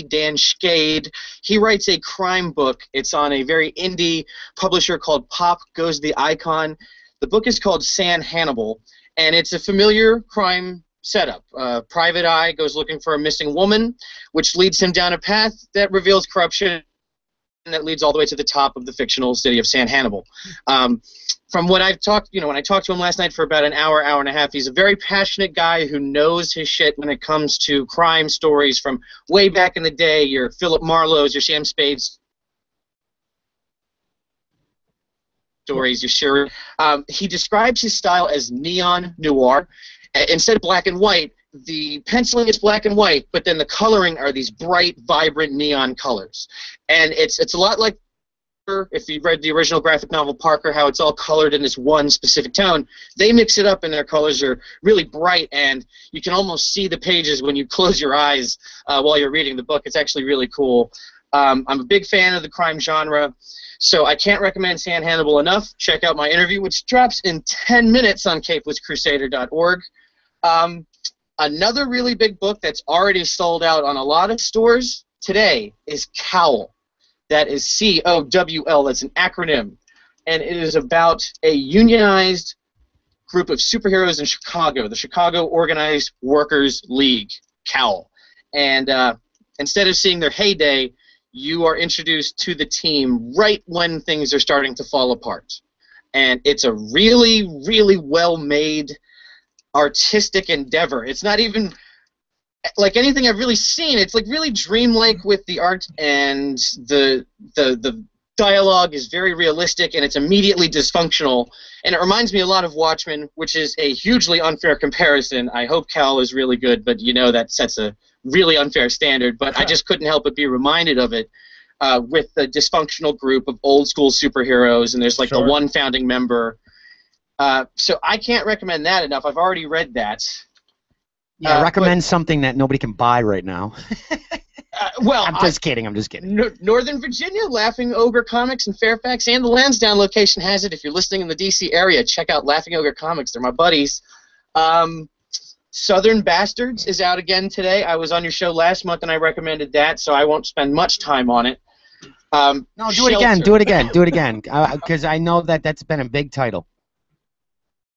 Dan Schkade. He writes a crime book. It's on a very indie publisher called Pop Goes the Icon. The book is called San Hannibal, and it's a familiar crime setup. Private Eye goes looking for a missing woman, which leads him down a path that reveals corruption that leads all the way to the top of the fictional city of San Hannibal. From what I've talked, when I talked to him last night for about an hour and a half, he's a very passionate guy who knows his shit when it comes to crime stories from way back in the day, your Philip Marlowe's, your Sam Spade's stories, your sure. He describes his style as neon noir. Instead of black and white, the penciling is black and white, but then the coloring are these bright, vibrant neon colors. And it's a lot like, if you've read the original graphic novel Parker, how it's all colored in this one specific tone. They mix it up and their colors are really bright, and you can almost see the pages when you close your eyes while you're reading the book. It's actually really cool. I'm a big fan of the crime genre, so I can't recommend San Hannibal enough. Check out my interview, which drops in 10 minutes on capelesscrusader.org. Another really big book that's already sold out on a lot of stores today is Cowl. That is C-O-W-L. That's an acronym. And it is about a unionized group of superheroes in Chicago, the Chicago Organized Workers League, Cowl. And instead of seeing their heyday, you are introduced to the team right when things are starting to fall apart. And it's a really, really well-made artistic endeavor. It's not even like anything I've really seen. It's like really dreamlike with the art and the dialogue is very realistic, and it's immediately dysfunctional. And it reminds me a lot of Watchmen, which is a hugely unfair comparison. I hope Cal is really good, but you know that sets a really unfair standard. But I just couldn't help but be reminded of it with the dysfunctional group of old-school superheroes, and there's like the one founding member. So I can't recommend that enough. I've already read that. Yeah, recommend something that nobody can buy right now. Well, I'm just kidding. Northern Virginia, Laughing Ogre Comics in Fairfax, and the Lansdowne location has it. If you're listening in the D.C. area, check out Laughing Ogre Comics. They're my buddies. Southern Bastards is out again today. I was on your show last month, and I recommended that, so I won't spend much time on it. No, do it again. Do it again. Because I know that's been a big title.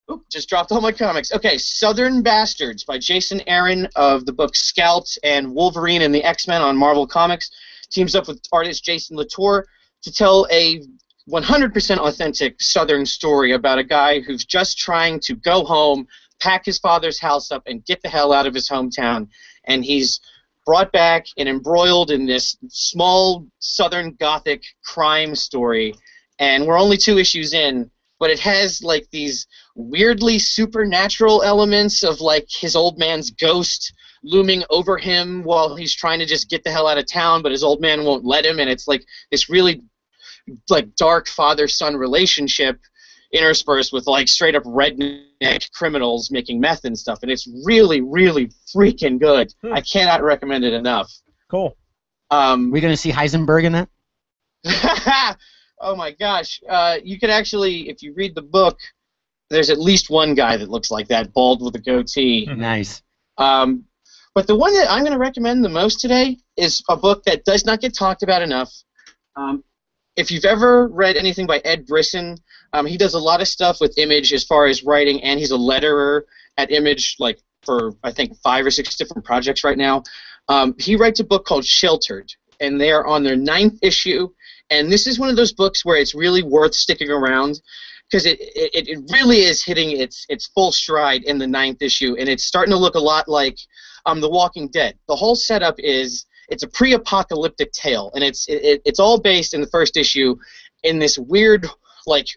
Oop, just dropped all my comics. Okay, Southern Bastards by Jason Aaron of the book Scalped and Wolverine and the X-Men on Marvel Comics. Teams up with artist Jason Latour to tell a 100% authentic Southern story about a guy who's just trying to go home, pack his father's house up, and get the hell out of his hometown. And he's brought back and embroiled in this small Southern Gothic crime story. And we're only 2 issues in, but it has like these weirdly supernatural elements of like his old man's ghost looming over him while he's trying to just get the hell out of town, but his old man won't let him, and it's like this really like dark father-son relationship interspersed with like straight up redneck criminals making meth and stuff, and it's really, really freaking good. I cannot recommend it enough. Cool. We gonna see Heisenberg in that? Oh my gosh. You can actually, if you read the book, there's at least one guy that looks like that, bald with a goatee. Nice. But the one that I'm going to recommend the most today is a book that does not get talked about enough. If you've ever read anything by Ed Brisson, he does a lot of stuff with Image as far as writing, and he's a letterer at Image like for, I think, 5 or 6 different projects right now. He writes a book called Sheltered, and they are on their 9th issue. And this is one of those books where it's really worth sticking around because it really is hitting its full stride in the 9th issue, and it's starting to look a lot like The Walking Dead. The whole setup is it's a pre-apocalyptic tale, and it's all based in the first issue in this weird like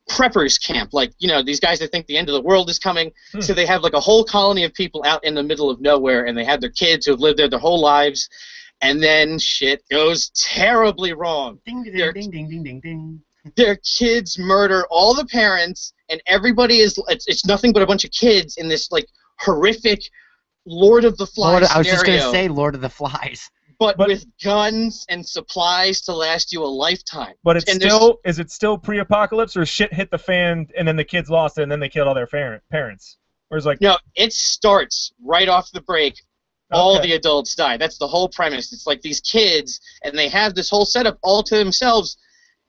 preppers camp, like, you know, these guys that think the end of the world is coming. So they have like a whole colony of people out in the middle of nowhere, and they have their kids who have lived there their whole lives. And then shit goes terribly wrong. Ding, ding, ding, ding, ding, ding, ding. Their kids murder all the parents, and everybody is, it's nothing but a bunch of kids in this, like, horrific Lord of the Flies scenario. I was just going to say Lord of the Flies. But with guns and supplies to last you a lifetime. But it's is it still pre-apocalypse, or shit hit the fan and then the kids lost it and then they killed all their parents? Or is like... No, it starts right off the break. All the adults die. That's the whole premise. It's like these kids, and they have this whole setup all to themselves.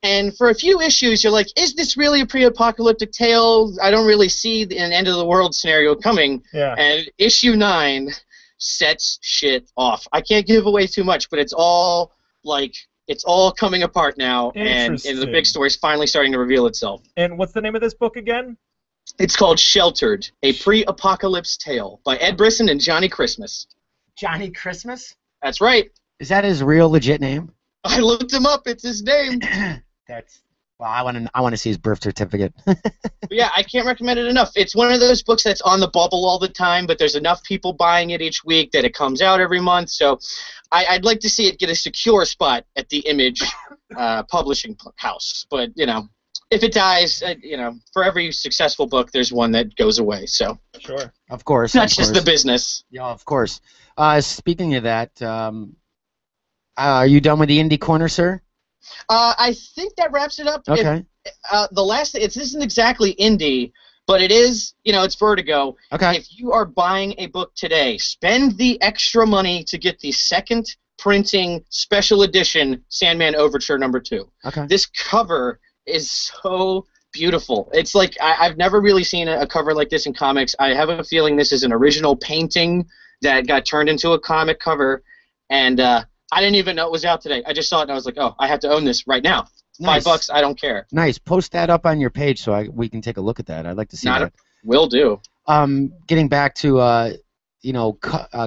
And for a few issues, you're like, is this really a pre-apocalyptic tale? I don't really see an end-of-the-world scenario coming. Yeah. And issue 9 sets shit off. I can't give away too much, but it's all coming apart now, and the big story's finally starting to reveal itself. And what's the name of this book again? It's called Sheltered, a pre-apocalypse tale by Ed Brisson and Johnny Christmas. Johnny Christmas? That's right. Is that his real legit name? I looked him up. It's his name. Well, I want to see his birth certificate. Yeah, I can't recommend it enough. It's one of those books that's on the bubble all the time, but there's enough people buying it each week that it comes out every month. So I'd like to see it get a secure spot at the Image publishing house. But, you know, if it dies, you know, for every successful book, there's one that goes away. So sure, of course, that's just the business. Yeah, of course. Speaking of that, are you done with the indie corner, sir? I think that wraps it up. Okay. The last thing, this isn't exactly indie, but it is, you know, it's Vertigo. Okay. If you are buying a book today, spend the extra money to get the second printing special edition Sandman Overture #2. Okay. This cover is so beautiful. It's like I've never really seen a cover like this in comics. I have a feeling this is an original painting that got turned into a comic cover, and I didn't even know it was out today. I just saw it and I was like, oh, I have to own this right now. Nice. $5, I don't care. Nice. Post that up on your page so we can take a look at that. I'd like to see that. Will do. Getting back to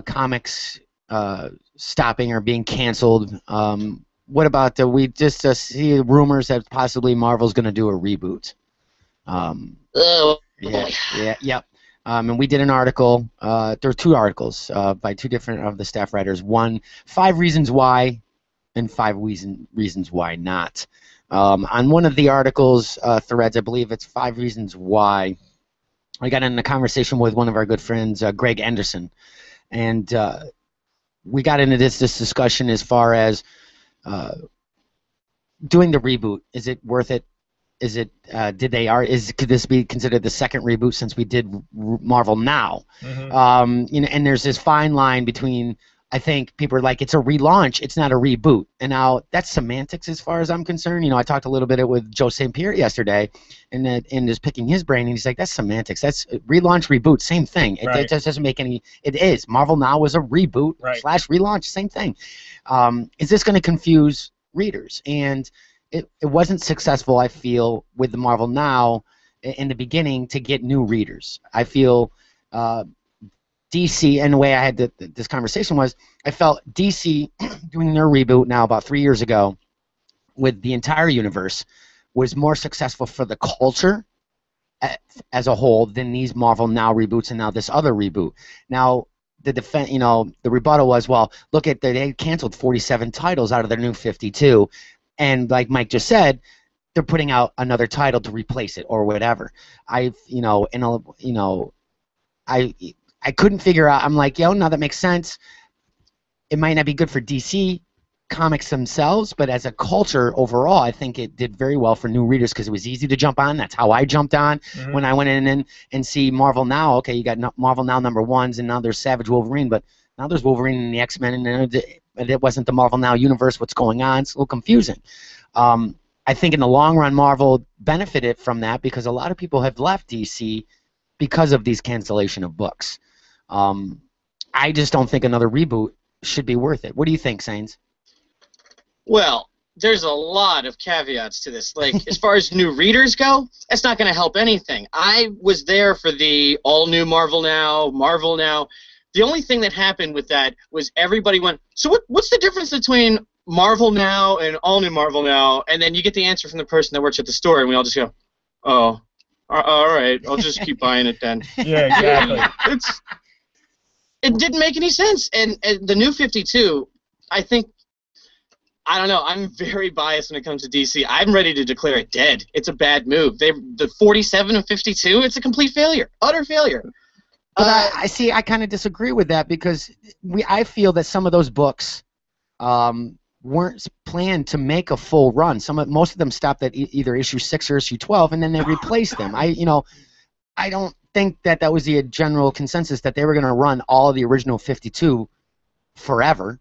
comics stopping or being canceled. what about we just see rumors that possibly Marvel's going to do a reboot. Oh, Yep. And we did an article. There were 2 articles by 2 different of the staff writers. One, 5 reasons why, and 5 reasons why not. On one of the articles threads, I believe it's 5 reasons why, I got in a conversation with one of our good friends, Greg Anderson, and we got into this discussion as far as doing the reboot. Is it worth it? Is it? Could this be considered the second reboot since we did Marvel Now? Mm-hmm. And there's this fine line between. I think people are like, it's a relaunch, it's not a reboot. And now that's semantics as far as I'm concerned. I talked a little bit with Joe St. Pierre yesterday, and just picking his brain, and he's like, that's semantics. That's relaunch, reboot, same thing. It just doesn't make any. It is. Marvel Now was a reboot / relaunch, same thing. Is this going to confuse readers? And it wasn't successful, I feel, with the Marvel Now in the beginning to get new readers. I feel. DC, and the way I had this conversation was, I felt DC doing their reboot now about 3 years ago with the entire universe was more successful for the culture as a whole than these Marvel Now reboots and now this other reboot. Now, the rebuttal was, well, look at they canceled 47 titles out of their new 52, and like Mike just said, they're putting out another title to replace it or whatever. I couldn't figure out. I'm like, now that makes sense. It might not be good for DC comics themselves, but as a culture overall, I think it did very well for new readers because it was easy to jump on. That's how I jumped on when I went in and see Marvel Now. Okay, you got Marvel Now #1s, and now there's Savage Wolverine, but now there's Wolverine and the X-Men, and it wasn't the Marvel Now universe. What's going on? It's a little confusing. I think in the long run, Marvel benefited from that because a lot of people have left DC because of these cancellation of books. I just don't think another reboot should be worth it. What do you think, Sainz? Well, there's a lot of caveats to this. Like, as far as new readers go, that's not going to help anything. I was there for the all-new Marvel Now, Marvel Now. The only thing that happened with that was everybody went, so what's the difference between Marvel Now and all-new Marvel Now? And then you get the answer from the person that works at the store, and we all just go, oh, all right, I'll just keep buying it then. Yeah, exactly. It didn't make any sense. And the new 52, I don't know, I'm very biased when it comes to DC. I'm ready to declare it dead. It's a bad move. The 47 and 52, it's a complete failure, utter failure. But I kind of disagree with that because I feel that some of those books weren't planned to make a full run. Most of them stopped at either issue 6 or issue 12, and then they replaced them. I don't think that was the general consensus that they were going to run all of the original 52 forever.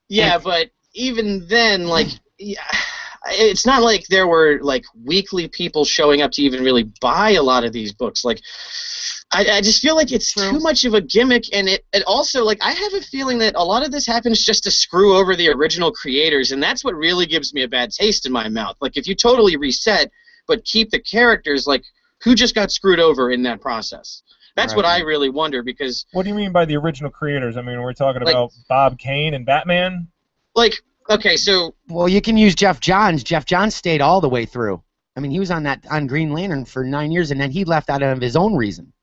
Yeah, but even then, it's not like there were weekly people showing up to even really buy a lot of these books. I just feel like it's too much of a gimmick, and it also, I have a feeling that a lot of this happens just to screw over the original creators, and that's what really gives me a bad taste in my mouth. If you totally reset but keep the characters, who just got screwed over in that process? That's what I really wonder, because... What do you mean by the original creators? I mean, we're talking about Bob Kane and Batman? Okay, so... Well, you can use Jeff Johns. Jeff Johns stayed all the way through. I mean, he was on Green Lantern for 9 years, and then he left out of his own reason.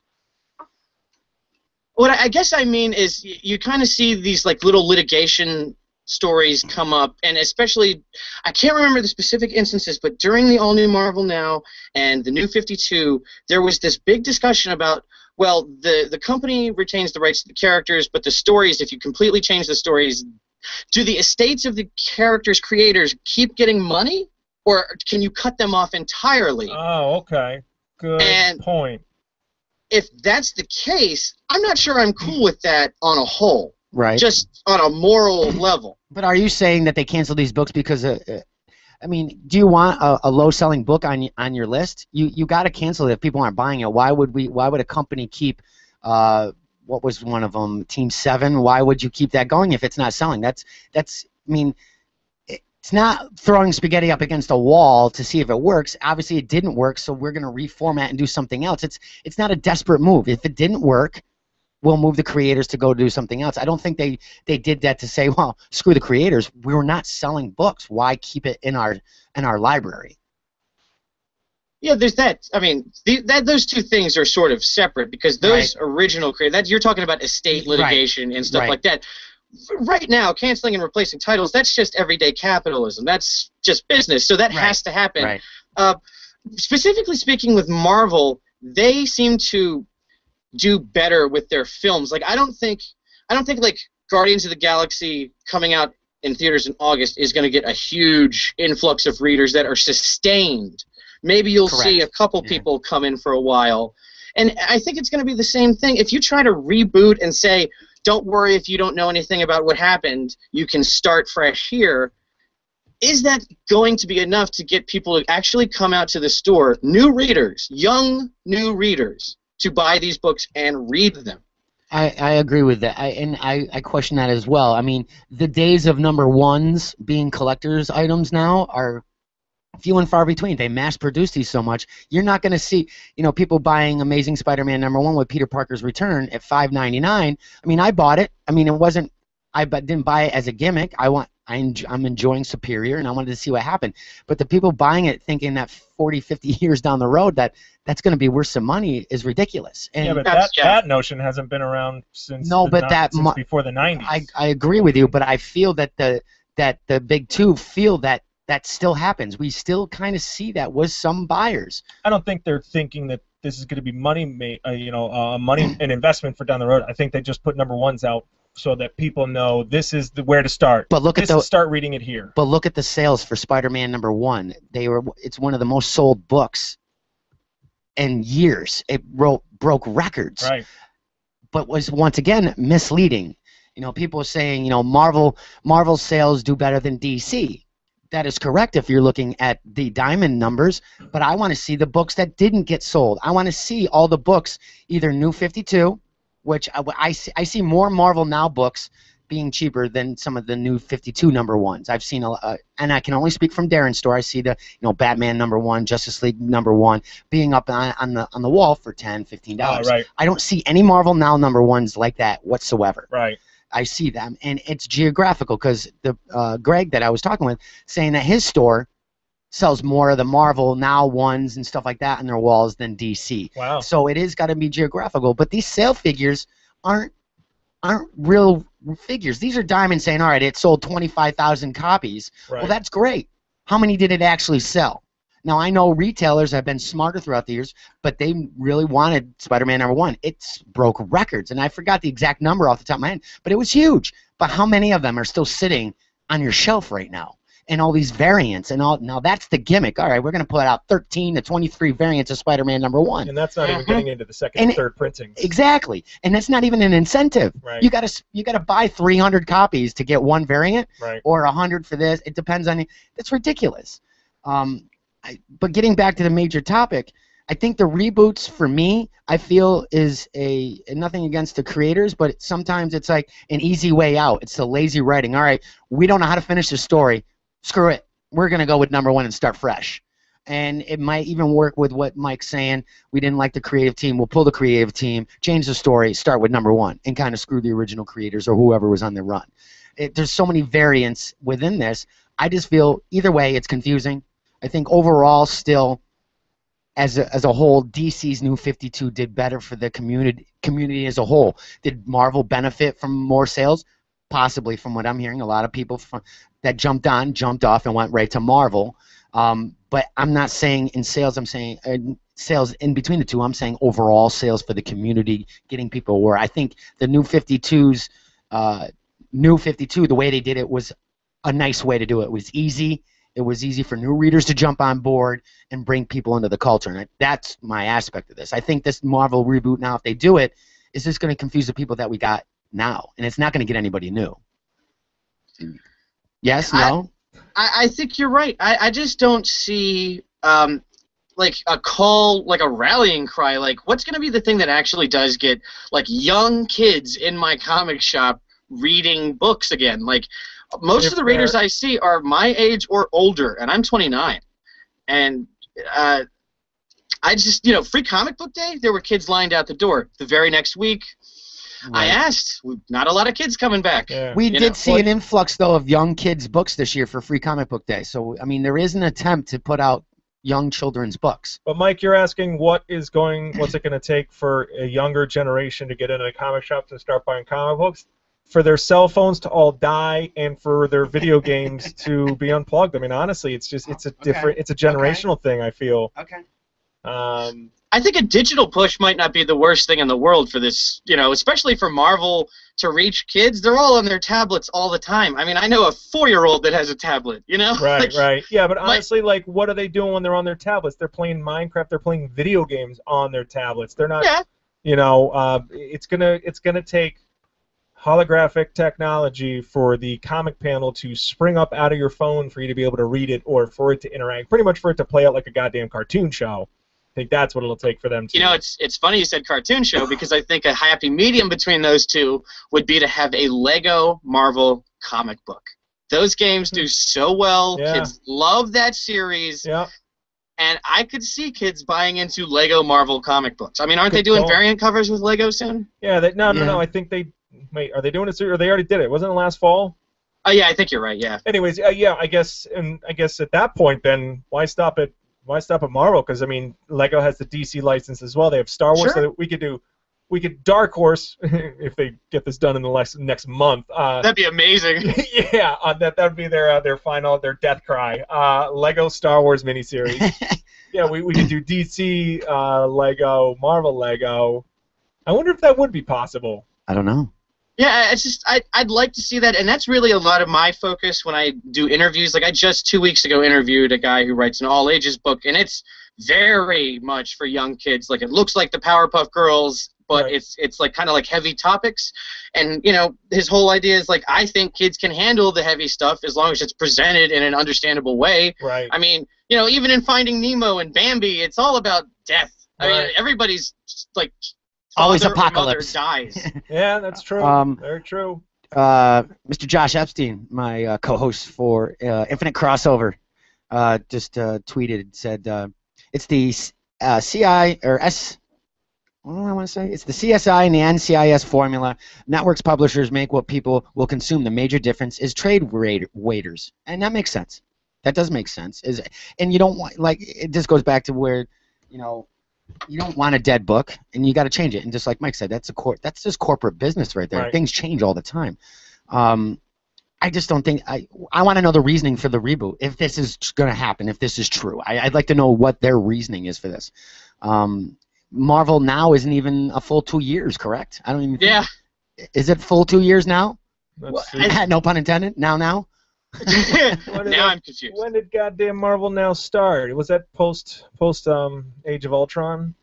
What I guess I mean is you kind of see these little litigation stories come up, and especially, I can't remember the specific instances, but during the all-new Marvel Now and the New 52, there was this big discussion about, well, the company retains the rights to the characters, but the stories, if you completely change the stories, do the estates of the characters' creators keep getting money, or can you cut them off entirely? Oh, okay. Good point. If that's the case, I'm not sure I'm cool with that on a whole. Right. Just on a moral level. But are you saying that they canceled these books because, I mean, do you want a low-selling book on your list? You got to cancel it if people aren't buying it. Why would a company keep, what was one of them, Team 7? Why would you keep that going if it's not selling? That's I mean, it's not throwing spaghetti up against a wall to see if it works. Obviously, it didn't work, so we're going to reformat and do something else. It's not a desperate move. If it didn't work, we'll move the creators to go do something else. I don't think they did that to say, well, screw the creators. We were not selling books. Why keep it in our library? Yeah, there's that. I mean, those two things are sort of separate because those original creators, you're talking about estate litigation and stuff like that. Right now, canceling and replacing titles, that's just everyday capitalism. That's just business. So that has to happen. Specifically speaking with Marvel, they seem to do better with their films. Like I don't think like Guardians of the Galaxy coming out in theaters in August is going to get a huge influx of readers that are sustained. Maybe you'll see a couple people come in for a while. And I think it's going to be the same thing. If you try to reboot and say, don't worry if you don't know anything about what happened, you can start fresh here, is that going to be enough to get people to actually come out to the store, new readers, young new readers, to buy these books and read them? I agree with that. I question that as well. I mean, the days of number ones being collector's items now are few and far between. They mass produce these so much. You're not going to see, people buying Amazing Spider-Man #1 with Peter Parker's return at $5.99. I mean, I bought it. I mean, I didn't buy it as a gimmick. I'm enjoying Superior, and I wanted to see what happened. But the people buying it thinking that 40, 50 years down the road that's going to be worth some money is ridiculous. And yeah, but that notion hasn't been around since before the 90s. I agree with you, but I feel that the big two feel that still happens. We still kind of see that with some buyers. I don't think they're thinking that this is going to be money, money and investment for down the road. I think they just put #1s out so that people know this is where to start. But start reading it here. But look at the sales for Spider-Man #1. It's one of the most sold books in years. It broke records. Right. But was once again misleading. People saying, Marvel sales do better than DC. That is correct if you're looking at the Diamond numbers, but I want to see the books that didn't get sold. I want to see all the books, either New 52, which I see more Marvel Now books being cheaper than some of the New 52 #1s. I've seen, and I can only speak from Darren's store. I see the Batman #1, Justice League #1 being up on the wall for $10, $15. Right. I don't see any Marvel Now #1s like that whatsoever. Right. I see them, and it's geographical because the Greg that I was talking with saying that his store sells more of the Marvel Now ones and stuff like that on their walls than DC. Wow. So it is got to be geographical, but these sale figures aren't real figures. These are Diamond saying, all right, it sold 25,000 copies. Right. Well, that's great. How many did it actually sell? Now, I know retailers have been smarter throughout the years, but they really wanted Spider-Man #1. It broke records, and I forgot the exact number off the top of my head, but it was huge. But how many of them are still sitting on your shelf right now? And all these variants, and all. Now that's the gimmick. All right, we're going to put out 13 to 23 variants of Spider-Man #1. And that's not even getting into the second and third printings. Exactly, and that's not even an incentive. Right. You gotta buy 300 copies to get one variant, right, or 100 for this. It depends on. It's ridiculous. But getting back to the major topic, I think the reboots for me, I feel is nothing against the creators, but sometimes it's like an easy way out. It's the lazy writing. All right, we don't know how to finish the story. Screw it. We're gonna go with #1 and start fresh. And it might even work with what Mike's saying. We didn't like the creative team. We'll pull the creative team, change the story, start with #1, and kind of screw the original creators or whoever was on the run. There's so many variants within this. I just feel either way it's confusing. I think overall still, as a whole, DC's New 52 did better for the community as a whole. Did Marvel benefit from more sales? Possibly, from what I'm hearing. A lot of people that jumped off and went right to Marvel. But I'm not saying in sales. I'm saying sales in between the two. I'm saying overall sales for the community, getting people where I think the New 52's New 52, the way they did it was a nice way to do it. It was easy. It was easy for new readers to jump on board and bring people into the culture. And that's my aspect of this. I think this Marvel reboot now, if they do it, is just going to confuse the people that we got now. And it's not going to get anybody new. Yes? No? I think you're right. I just don't see like a call, like a rallying cry. Like, what's going to be the thing that actually does get like young kids in my comic shop reading books again? Like, most of the readers I see are my age or older, and I'm 29. And I just, Free Comic Book Day, there were kids lined out the door. The very next week, I asked. Not a lot of kids coming back. Yeah. We did see an influx, though, of young kids' books this year for Free Comic Book Day. So, I mean, there is an attempt to put out young children's books. But, Mike, you're asking what's it going to take for a younger generation to get into the comic shops and start buying comic books? For their cell phones to all die and for their video games to be unplugged. I mean, honestly, it's a generational thing, I feel. Okay. I think a digital push might not be the worst thing in the world for this, especially for Marvel to reach kids. They're all on their tablets all the time. I mean, I know a 4-year-old that has a tablet, Right, right. Yeah, but honestly, what are they doing when they're on their tablets? They're playing Minecraft. They're playing video games on their tablets. They're not, it's gonna take holographic technology for the comic panel to spring up out of your phone for you to be able to read it or for it to interact, pretty much for it to play out like a goddamn cartoon show. I think that's what it'll take for them to... it's funny you said cartoon show because I think a happy medium between those two would be to have a Lego Marvel comic book. Those games do so well. Yeah. Kids love that series. Yeah. And I could see kids buying into Lego Marvel comic books. I mean, aren't they doing variant covers with Lego soon? Yeah, no. I think they... Wait, are they doing it soon? Or they already did it? Wasn't it last fall? Oh yeah, I think you're right. Yeah. Anyways, I guess at that point, then why stop at Marvel? Because I mean, Lego has the DC license as well. They have Star Wars, so that we could Dark Horse if they get this done in the next month. That'd be amazing. Yeah, that would be their death cry. Lego Star Wars miniseries. Yeah, we could do DC Lego, Marvel Lego. I wonder if that would be possible. I don't know. Yeah, it's just I'd like to see that, and that's really a lot of my focus when I do interviews. Like I just 2 weeks ago interviewed a guy who writes an all-ages book, and it's very much for young kids. Like it looks like the Powerpuff Girls, but right. it's like kind of like heavy topics, and his whole idea is like I think kids can handle the heavy stuff as long as it's presented in an understandable way. Right. I mean, even in Finding Nemo and Bambi, it's all about death. I mean, everybody's like. Always Father apocalypse. Or mother dies. Yeah, that's true. Very true. Mr. Josh Epstein, my co-host for Infinite Crossover, just tweeted, said it's the CI or S. What do I want to say? It's the CSI and the NCIS formula. Networks publishers make what people will consume. The major difference is trade waiters, and that makes sense. That does make sense. And you don't want it just goes back to where you don't want a dead book, and you got to change it. And just like Mike said, that's just corporate business right there. Right. Things change all the time. I just don't think I want to know the reasoning for the reboot. If this is going to happen, if this is true, I'd like to know what their reasoning is for this. Marvel now isn't even a full 2 years, correct? I don't even. Yeah. Is it full 2 years now? No pun intended. Now. Now I'm confused. When did goddamn Marvel Now start? Was that post Age of Ultron?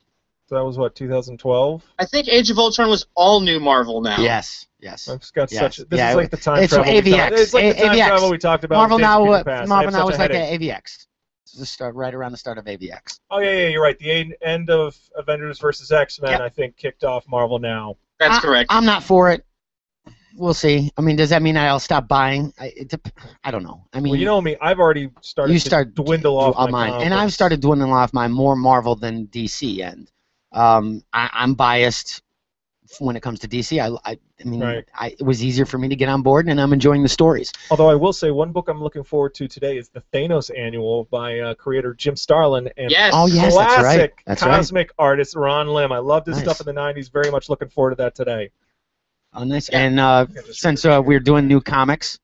So that was what, 2012? I think Age of Ultron was all new Marvel Now. Yes. I've got such. This is like the time it's travel. AVX. It's like the time travel we talked about. Marvel Now was like an AVX. It's right around the start of AVX. Oh yeah, you're right. The end of Avengers vs. X-Men, Yep. I think, kicked off Marvel Now. That's correct. I'm not for it. We'll see. I mean, does that mean I'll stop buying? I don't know. I mean, well, you know me. I've already started to dwindle off mine, and I've started dwindling off mine more Marvel than DC. And I'm biased when it comes to DC. I mean, right. It was easier for me to get on board, and I'm enjoying the stories. Although I will say, one book I'm looking forward to today is the Thanos Annual by creator Jim Starlin and yes, classic that's cosmic artist Ron Lim. I loved his stuff in the '90s. Very much looking forward to that today. Oh, nice. Yeah. And since we're doing new comics,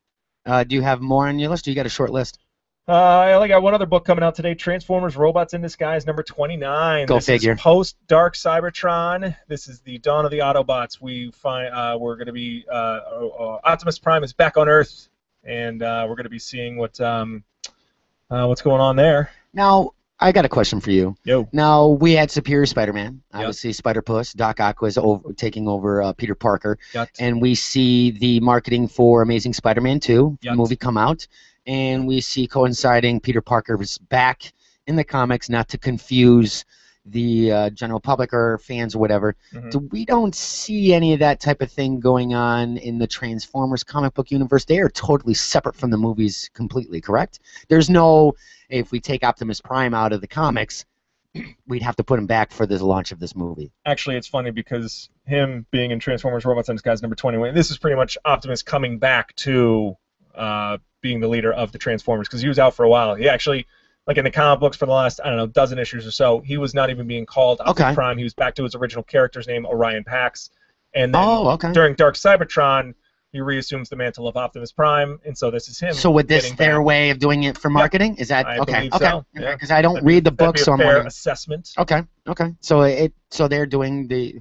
do you have more on your list, or you got a short list? I only got one other book coming out today, Transformers Robots in Disguise, number 29. Go figure. This is post-Dark Cybertron. This is the dawn of the Autobots. We're going to be Optimus Prime is back on Earth, and we're going to be seeing what's going on there. Now, I got a question for you. Yo. Now, we had Superior Spider-Man. Obviously, Spider-Puss. Doc Ock was taking over Peter Parker. Yep. And we see the marketing for Amazing Spider-Man 2 movie come out. And we see coinciding Peter Parker was back in the comics, not to confuse the general public or fans or whatever. Mm-hmm. We don't see any of that type of thing going on in the Transformers comic book universe. They are totally separate from the movies completely, correct? There's no, if we take Optimus Prime out of the comics, we'd have to put him back for the launch of this movie. Actually, it's funny because him being in Transformers Robots in Disguise #21, this is pretty much Optimus coming back to being the leader of the Transformers, because he was out for a while. He actually, like in the comic books for the last, I don't know, dozen issues or so, he was not even being called Optimus Prime. He was back to his original character's name, Orion Pax. And then during Dark Cybertron, he reassumes the mantle of Optimus Prime, and so this is him. So would this their way of doing it for marketing? Yep. Is that I okay? Okay, so. Because I don't read the book, so I'm wondering. Assessment. Okay. So they're doing the,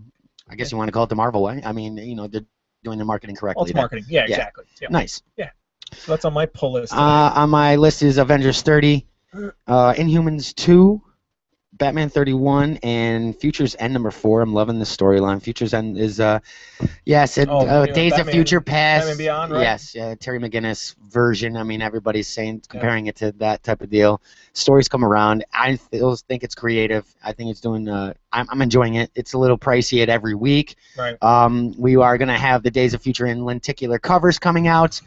I guess you want to call it the Marvel way. I mean, they're doing the marketing correctly. Well, it's marketing. Yeah, exactly. Yeah. Nice. Yeah. So that's on my pull list. On my list is Avengers 30, Inhumans 2, Batman 31, and Futures End #4. I'm loving the storyline. Futures End is Days of Future Past. Batman Beyond, right? Yes, Terry McGinnis version. I mean, everybody's comparing it to that type of deal. Stories come around. I still think it's creative. I think it's doing. I'm enjoying it. It's a little pricey at every week. Right. We are going to have the Days of Future in lenticular covers coming out.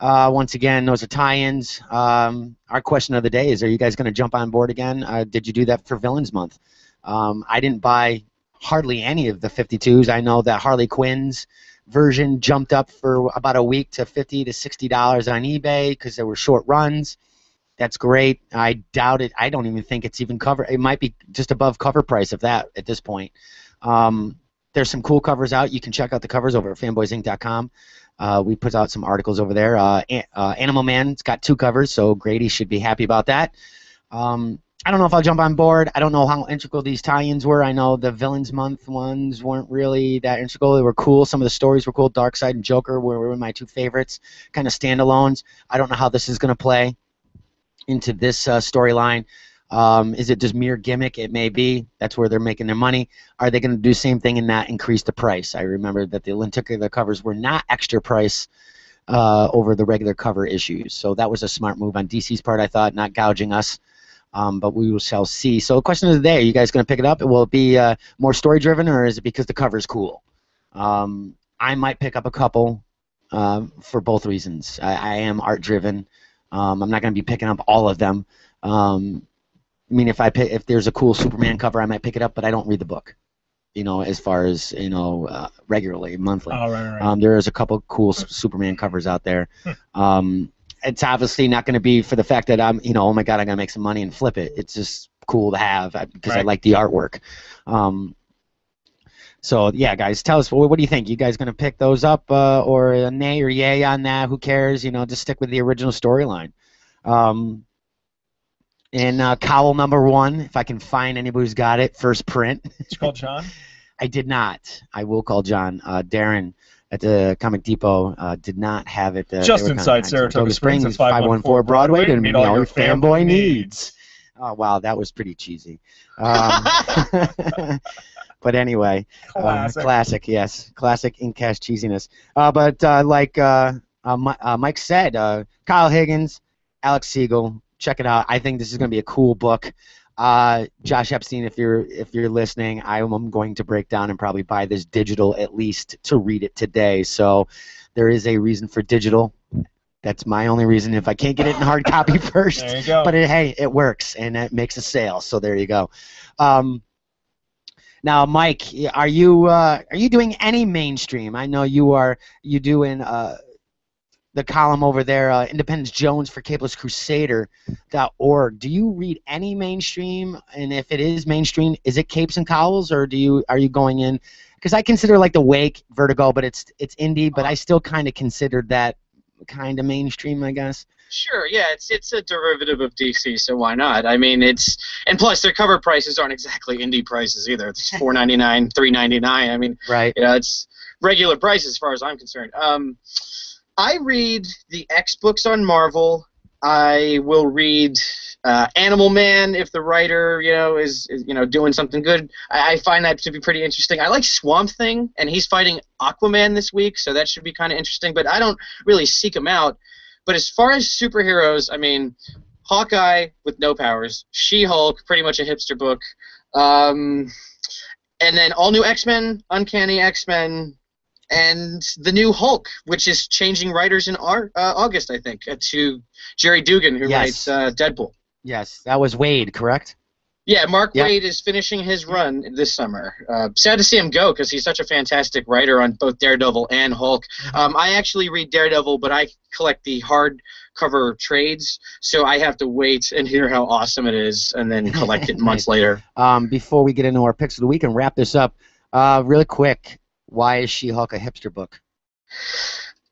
Once again, those are tie-ins. Our question of the day is, are you guys going to jump on board again? Did you do that for Villains Month? I didn't buy hardly any of the 52s. I know that Harley Quinn's version jumped up for about a week to $50 to $60 on eBay because there were short runs. That's great. I doubt it. I don't even think it's even cover. It might be just above cover price of that at this point. There's some cool covers out. You can check out the covers over at fanboysinc.com. We put out some articles over there. Animal Man's got 2 covers, so Grady should be happy about that. I don't know if I'll jump on board. I don't know how integral these tie-ins were. I know the Villains Month ones weren't really that integral. They were cool. Some of the stories were cool. Darkseid and Joker were my 2 favorites, kind of standalones. I don't know how this is going to play into this storyline. Is it just mere gimmick? It may be. That's where they're making their money. Are they going to do the same thing and not increase the price? I remember that the lenticular covers were not extra price over the regular cover issues. So that was a smart move on DC's part, I thought, not gouging us. But we shall see. So the question of the day, are you guys going to pick it up? Will it be more story-driven, or is it because the cover's cool? I might pick up a couple for both reasons. I am art-driven. I'm not going to be picking up all of them. I mean, if there's a cool Superman cover, I might pick it up, but I don't read the book, as far as, regularly, monthly. Oh, right. There is a couple cool Superman covers out there. It's obviously not going to be for the fact that I'm, oh my God, I'm going to make some money and flip it. It's just cool to have because I like the artwork. So, yeah, guys, tell us, what do you think? You guys going to pick those up or a nay or yay on that? Who cares? Just stick with the original storyline. And cowl #1, if I can find anybody who's got it, first print. Did you call John? I did not. I will call John. Darren at the Comic Depot did not have it. Just inside Saratoga Springs, 514 Broadway to meet all your fanboy needs. Oh, wow, that was pretty cheesy. But anyway, classic, yes. Classic IncCast cheesiness. But like Mike said, Kyle Higgins, Alex Siegel, check it out. I think this is going to be a cool book. Josh Epstein, if you're listening, I'm going to break down and probably buy this digital at least to read it today. So there is a reason for digital. That's my only reason. If I can't get it in hard copy first, there you go. But hey, it works and it makes a sale. So there you go. Now, Mike, are you doing any mainstream? I know you are. You doing the column over there, Independence Jones for CapelessCrusader.org. Do you read any mainstream? And if it is mainstream, is it capes and cowls, or are you going in? Because I consider like the Wake, Vertigo, but it's indie, but I still kind of consider that kind of mainstream, I guess. Sure, yeah, it's a derivative of DC, so why not? I mean, and plus their cover prices aren't exactly indie prices either. It's $4.99, $3.99. I mean, right. It's regular prices as far as I'm concerned. I read the X books on Marvel. I will read Animal Man if the writer, is doing something good. I find that to be pretty interesting. I like Swamp Thing, and he's fighting Aquaman this week, so that should be kind of interesting. But I don't really seek him out. But as far as superheroes, I mean, Hawkeye with no powers, She-Hulk, pretty much a hipster book, and then all new X-Men, Uncanny X-Men, and the new Hulk, which is changing writers in August, I think, to Jerry Dugan, who writes Deadpool. Yes, that was Wade, correct? Yeah, Mark Waid is finishing his run this summer. Sad to see him go because he's such a fantastic writer on both Daredevil and Hulk. I actually read Daredevil, but I collect the hardcover trades, so I have to wait and hear how awesome it is and then collect it months later. Before we get into our picks of the week and wrap this up, really quick, why is She-Hulk a hipster book?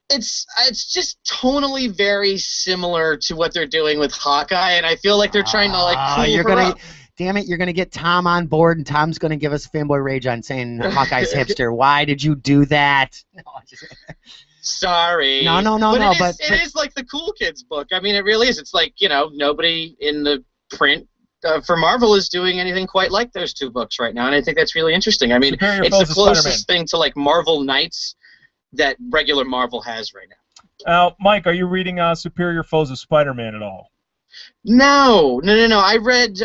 It's just tonally very similar to what they're doing with Hawkeye, and I feel like they're trying to like cool her up. Damn it, you're going to get Tom on board, and Tom's going to give us fanboy rage on saying Hawkeye's hipster. Why did you do that? No, Sorry. No. But it is like the cool kids book. I mean, it really is. It's like, nobody in the print for Marvel is doing anything quite like those two books right now, and I think that's really interesting. I mean, it's the closest thing to like Marvel Knights that regular Marvel has right now. Mike, are you reading Superior Foes of Spider-Man at all? No. I read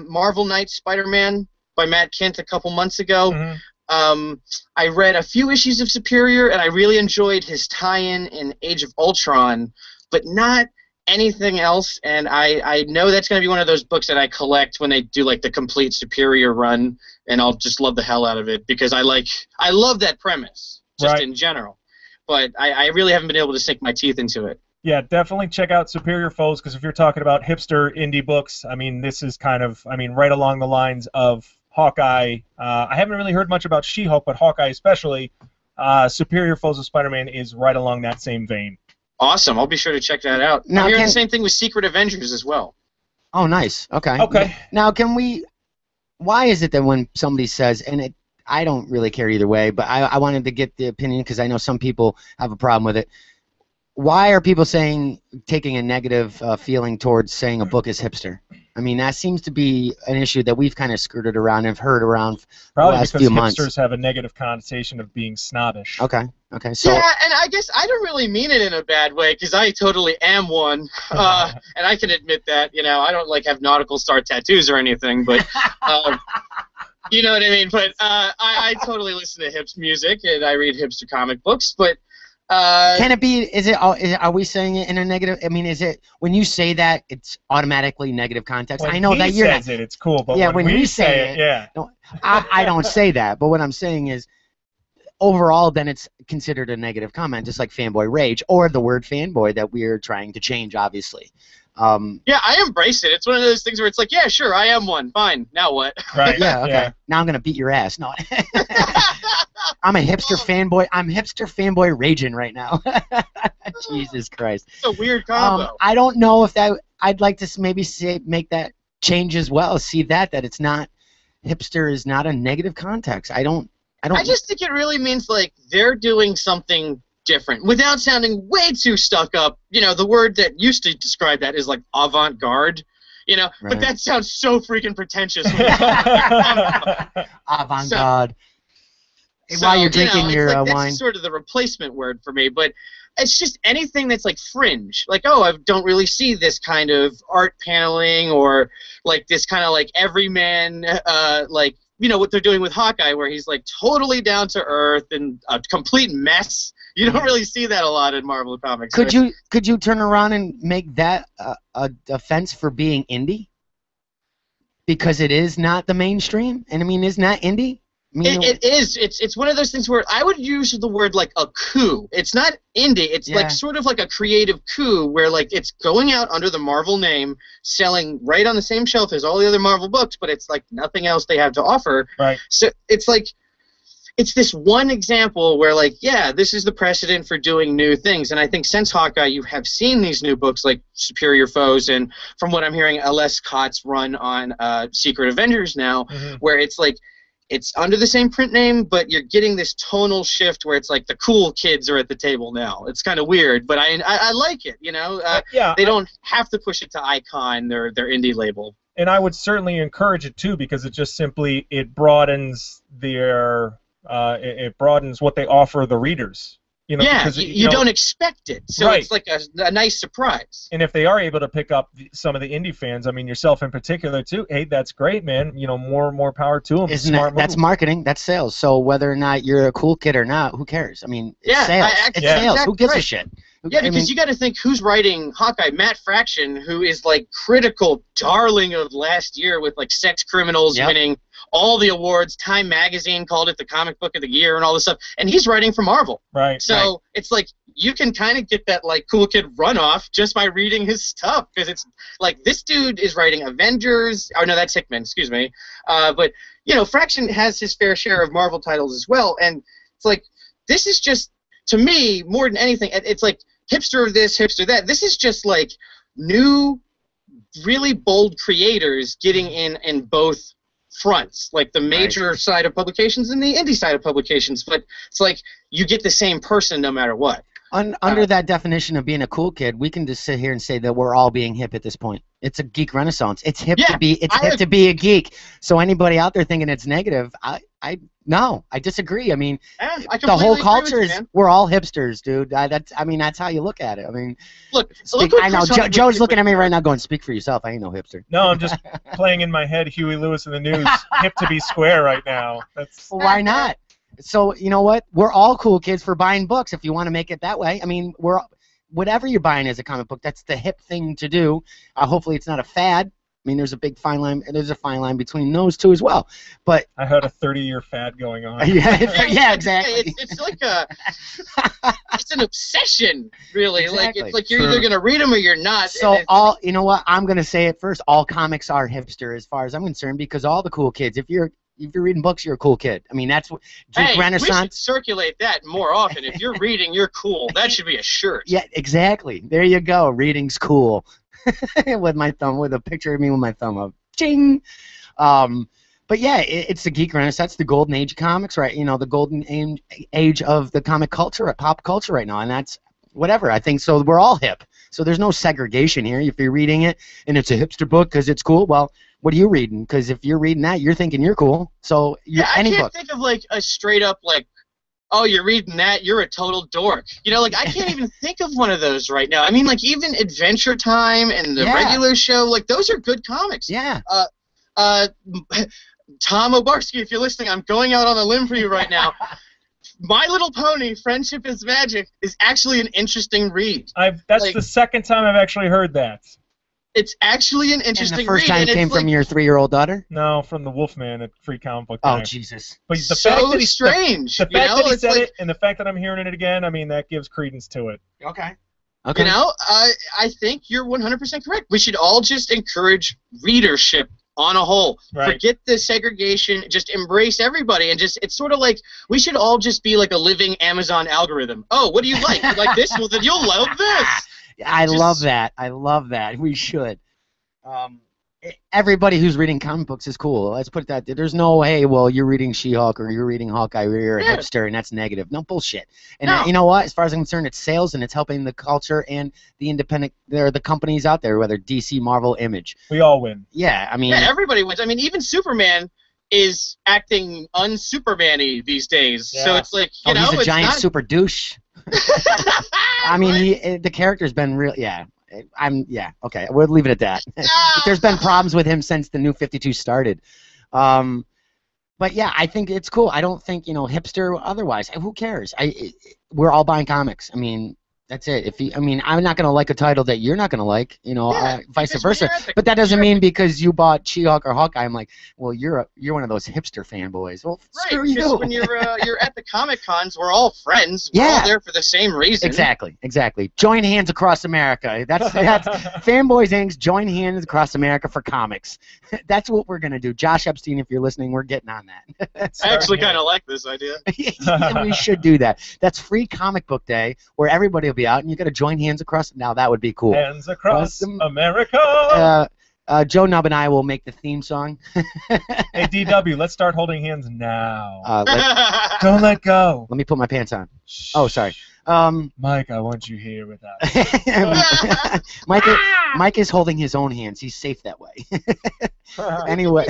Marvel Knights Spider-Man by Matt Kent a couple months ago. I read a few issues of Superior, and I really enjoyed his tie-in in Age of Ultron, but not anything else. And I know that's going to be one of those books that I collect when they do like the complete Superior run, and I'll just love the hell out of it because I love that premise just in general. But I really haven't been able to sink my teeth into it. Yeah, definitely check out Superior Foes, because if you're talking about hipster indie books, I mean, this is kind of, right along the lines of Hawkeye. I haven't really heard much about She-Hulk, but Hawkeye especially. Superior Foes of Spider-Man is right along that same vein. Awesome. I'll be sure to check that out. Now, I'm hearing the same thing with Secret Avengers as well. Oh, nice. Okay. Now, why is it that when somebody says, and I don't really care either way, but I wanted to get the opinion because I know some people have a problem with it. Why are people taking a negative feeling towards saying a book is hipster? I mean, that seems to be an issue that we've kind of skirted around and heard around for the last few months. Probably because hipsters have a negative connotation of being snobbish. Okay. So yeah, and I guess I don't really mean it in a bad way because I totally am one, and I can admit that. I don't have nautical star tattoos or anything, but. You know what I mean? But I totally listen to hipster music and I read hipster comic books. But can it be? Are we saying it in a negative? I mean, is it when you say that it's automatically negative context? When I know that you're. Says it, it's cool. But yeah, when we say it, yeah. No, I don't say that. But what I'm saying is, overall, then it's considered a negative comment, just like fanboy rage or the word fanboy that we're trying to change, obviously. Yeah, I embrace it. It's one of those things where it's like, yeah, sure, I am one. Fine. Now what? Right. Yeah. Okay. Yeah. Now I'm gonna beat your ass. No. I'm a hipster fanboy. I'm hipster fanboy raging right now. Jesus Christ. It's a weird combo. I don't know if that. I'd like to maybe make that change as well. See that it's not hipster is not a negative context. I just think it really means like they're doing something different without sounding way too stuck up. The word that used to describe that is like avant-garde. Right. But that sounds so freaking pretentious. Avant-garde. While you're drinking your wine. That's sort of the replacement word for me, but it's just anything that's like fringe. Like, I don't really see this kind of art paneling or like this kind of like everyman, what they're doing with Hawkeye, where he's like totally down to earth and a complete mess. You don't really see that a lot in Marvel Comics. Could you turn around and make that a offense for being indie? Because it is not the mainstream, and isn't that indie? It is. It's one of those things where I would use the word like a coup. It's not indie. It's like sort of like a creative coup where like it's going out under the Marvel name, selling right on the same shelf as all the other Marvel books, but it's like nothing else they have to offer. Right. So it's like it's this one example where like, yeah, this is the precedent for doing new things. And I think since Hawkeye, you have seen these new books like Superior Foes and from what I'm hearing, L.S. Cott's run on Secret Avengers now, where it's like it's under the same print name, but you're getting this tonal shift where it's like the cool kids are at the table now. It's kind of weird, but I like it, They don't have to push it to Icon, their indie label. And I would certainly encourage it too, because it just simply broadens it broadens what they offer the readers. You don't expect it, so it's like a nice surprise. And if they are able to pick up some of the indie fans, yourself in particular too, hey, that's great, man. More power to them. That's marketing, that's sales. So whether or not you're a cool kid or not, who cares? It's sales. It's sales. Who gives a shit? Yeah, because you got to think who's writing Hawkeye. Matt Fraction, who is like critical darling of last year with like Sex Criminals winning all the awards. Time Magazine called it the comic book of the year and all this stuff. And he's writing for Marvel. Right. So it's like you can kind of get that like cool kid runoff just by reading his stuff, because it's like this dude is writing Avengers. Oh no, that's Hickman. Excuse me. But you know, Fraction has his fair share of Marvel titles as well, and it's like this is just, to me, more than anything, it's like hipster this, hipster that. This is just like new, really bold creators getting in both fronts, like the major side of publications and the indie side of publications. But it's like you get the same person no matter what. Under that definition of being a cool kid, we can just sit here and say that we're all being hip at this point. It's a geek renaissance. It's hip to be. It's hip to be a geek. So anybody out there thinking it's negative, I disagree. I mean, the whole culture is we're all hipsters, dude. That's how you look at it. I mean, look I know Joe's looking at me right now, going, "Speak for yourself." I ain't no hipster. No, I'm just playing in my head Huey Lewis in the News, hip to be square right now. That's why not. So you know what? We're all cool kids for buying books if you want to make it that way. I mean, whatever you're buying as a comic book, that's the hip thing to do. Hopefully, it's not a fad. I mean, there's a big fine line. There's a fine line between those two as well. But I had a 30-year fad going on. yeah, exactly. It's like it's an obsession, really. Exactly. Like it's like you're either gonna read them or you're not. So you know what? I'm gonna say it first. All comics are hipster, as far as I'm concerned, because all the cool kids. If you're reading books, you're a cool kid. I mean, that's what geek renaissance. We should circulate that more often. If you're reading, you're cool. That should be a shirt. Yeah, exactly. There you go. Reading's cool. With a picture of me with my thumb up. Ching! But yeah, it's the geek renaissance, the golden age of comics, right? You know, the golden age of the comic culture, pop culture right now, and that's whatever. I think so. We're all hip. So there's no segregation here. If you're reading it and it's a hipster book because it's cool, well, what are you reading? Because if you're reading that, you're thinking you're cool. So I can't think of like a straight up like, oh, you're reading that, you're a total dork. You know, like I can't even think of one of those right now. I mean, like even Adventure Time and the regular show, like those are good comics. Yeah. Tom Obarski, if you're listening, I'm going out on a limb for you right now. My Little Pony, Friendship is Magic, is actually an interesting read. That's the second time I've actually heard that. It's actually an interesting read. And the first time came from your 3-year-old daughter? No, from the Wolfman at Free Comic Book Day. Oh, Jesus. But the so fact that strange. The fact that he said it and the fact that I'm hearing it again, I mean, that gives credence to it. Okay. You know, I think you're 100% correct. We should all just encourage readership on a whole. Right. Forget the segregation. Just embrace everybody. And it's sort of like we should all just be like a living Amazon algorithm. Oh, what do you like? You like this? Well, then you'll love this. I love that. I love that. We should. Everybody who's reading comic books is cool. Let's put that. There's no, hey, well, you're reading She-Hulk or you're reading Hawkeye or you're a hipster and that's negative. No bullshit. And you know what? As far as I'm concerned, it's sales and it's helping the culture and the independent, the companies out there, whether DC, Marvel, Image. We all win. Yeah, I mean. Yeah, everybody wins. I mean, even Superman is acting un-Superman-y these days. Yeah. So it's like, you know, he's a giant super douche. I mean, the character's been real. Yeah. Okay, we'll leave it at that. There's been problems with him since the New 52 started. But yeah, I think it's cool. I don't think, you know, hipster otherwise. Who cares? We're all buying comics. I mean, that's it. I'm not going to like a title that you're not going to like, you know, vice versa. But that doesn't mean because you bought She-Hulk or Hawkeye, I'm like, well, you're one of those hipster fanboys. Well, screw you. Because when you're at the Comic Cons, we're all friends. We're all there for the same reason. Exactly. Join hands across America. That's Fanboys Inc. Join hands across America for comics. That's what we're going to do. Josh Epstein, if you're listening, we're getting on that. I actually kind of like this idea. We should do that. That's Free Comic Book Day, where everybody will be out, and you got to join hands across. Now that would be cool. Hands across America. Joe Nubb and I will make the theme song. Hey DW, let's start holding hands now. Don't let go. Let me put my pants on. Oh, sorry. Mike, I want you here with us. Mike is holding his own hands. He's safe that way. Anyway,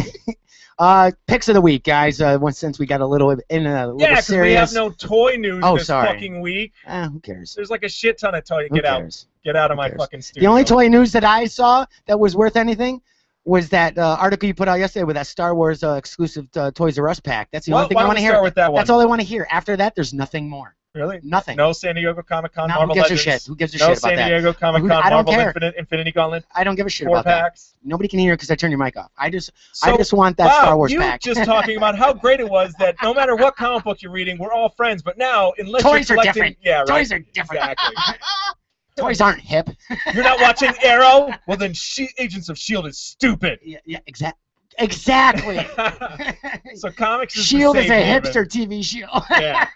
picks of the week, guys. Since we got a little serious. We have no toy news this fucking week. Who cares? There's like a shit ton of toy. Get out of my fucking studio. The only toy news that I saw that was worth anything was that article you put out yesterday with that Star Wars exclusive Toys R Us pack. That's the only thing I want to hear. With that one? That's all I want to hear. After that, there's nothing more. Really? Nothing. No San Diego Comic-Con, No, Marvel who gives Legends. a shit? Who gives a no shit about San that? Diego Comic-Con, I don't Marvel care. Infinity Gauntlet. I don't give a shit 4 about that. packs. Nobody can hear because I turned your mic off. I just So, want that wow, Star Wars you pack. just talking about how great it was that no matter what comic book you're reading, we're all friends. But now, unless Toys you're are collecting, different. yeah, right. Toys are different. Exactly. Toys aren't hip. You're not watching Arrow? Well, then Agents of S.H.I.E.L.D. is stupid. Yeah, exactly. So comics is S.H.I.E.L.D. is a hipster TV show. Yeah.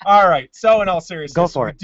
All right. So in all seriousness, Go for it.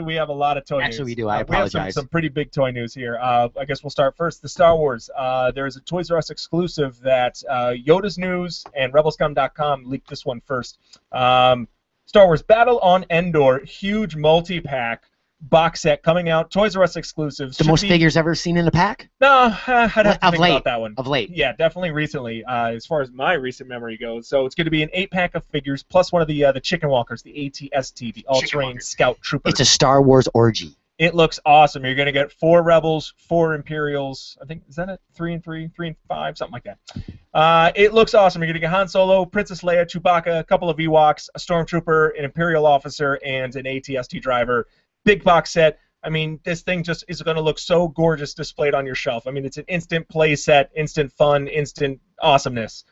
We have a lot of toy news. Actually, we do. I We have apologize. some pretty big toy news here. I guess we'll start first. The Star Wars. There is a Toys R Us exclusive that Yoda's News and RebelScum.com leaked this one first. Star Wars Battle on Endor, huge multi-pack box set coming out. Toys R Us exclusive. The most figures ever seen in a pack? No, I'd have to think late. about that one. Of late. Yeah, definitely recently, as far as my recent memory goes. So it's going to be an 8-pack of figures, plus one of the Chicken Walkers, the ATST, the All-Terrain Scout Trooper. It's a Star Wars orgy. It looks awesome. You're going to get 4 Rebels, 4 Imperials. I think, is that it? 3 and 3, 3 and 5, something like that. It looks awesome. You're going to get Han Solo, Princess Leia, Chewbacca, a couple of Ewoks, a Stormtrooper, an Imperial officer, and an ATST driver. Big box set. I mean, this thing just is going to look so gorgeous displayed on your shelf. I mean, it's an instant play set, instant fun, instant awesomeness.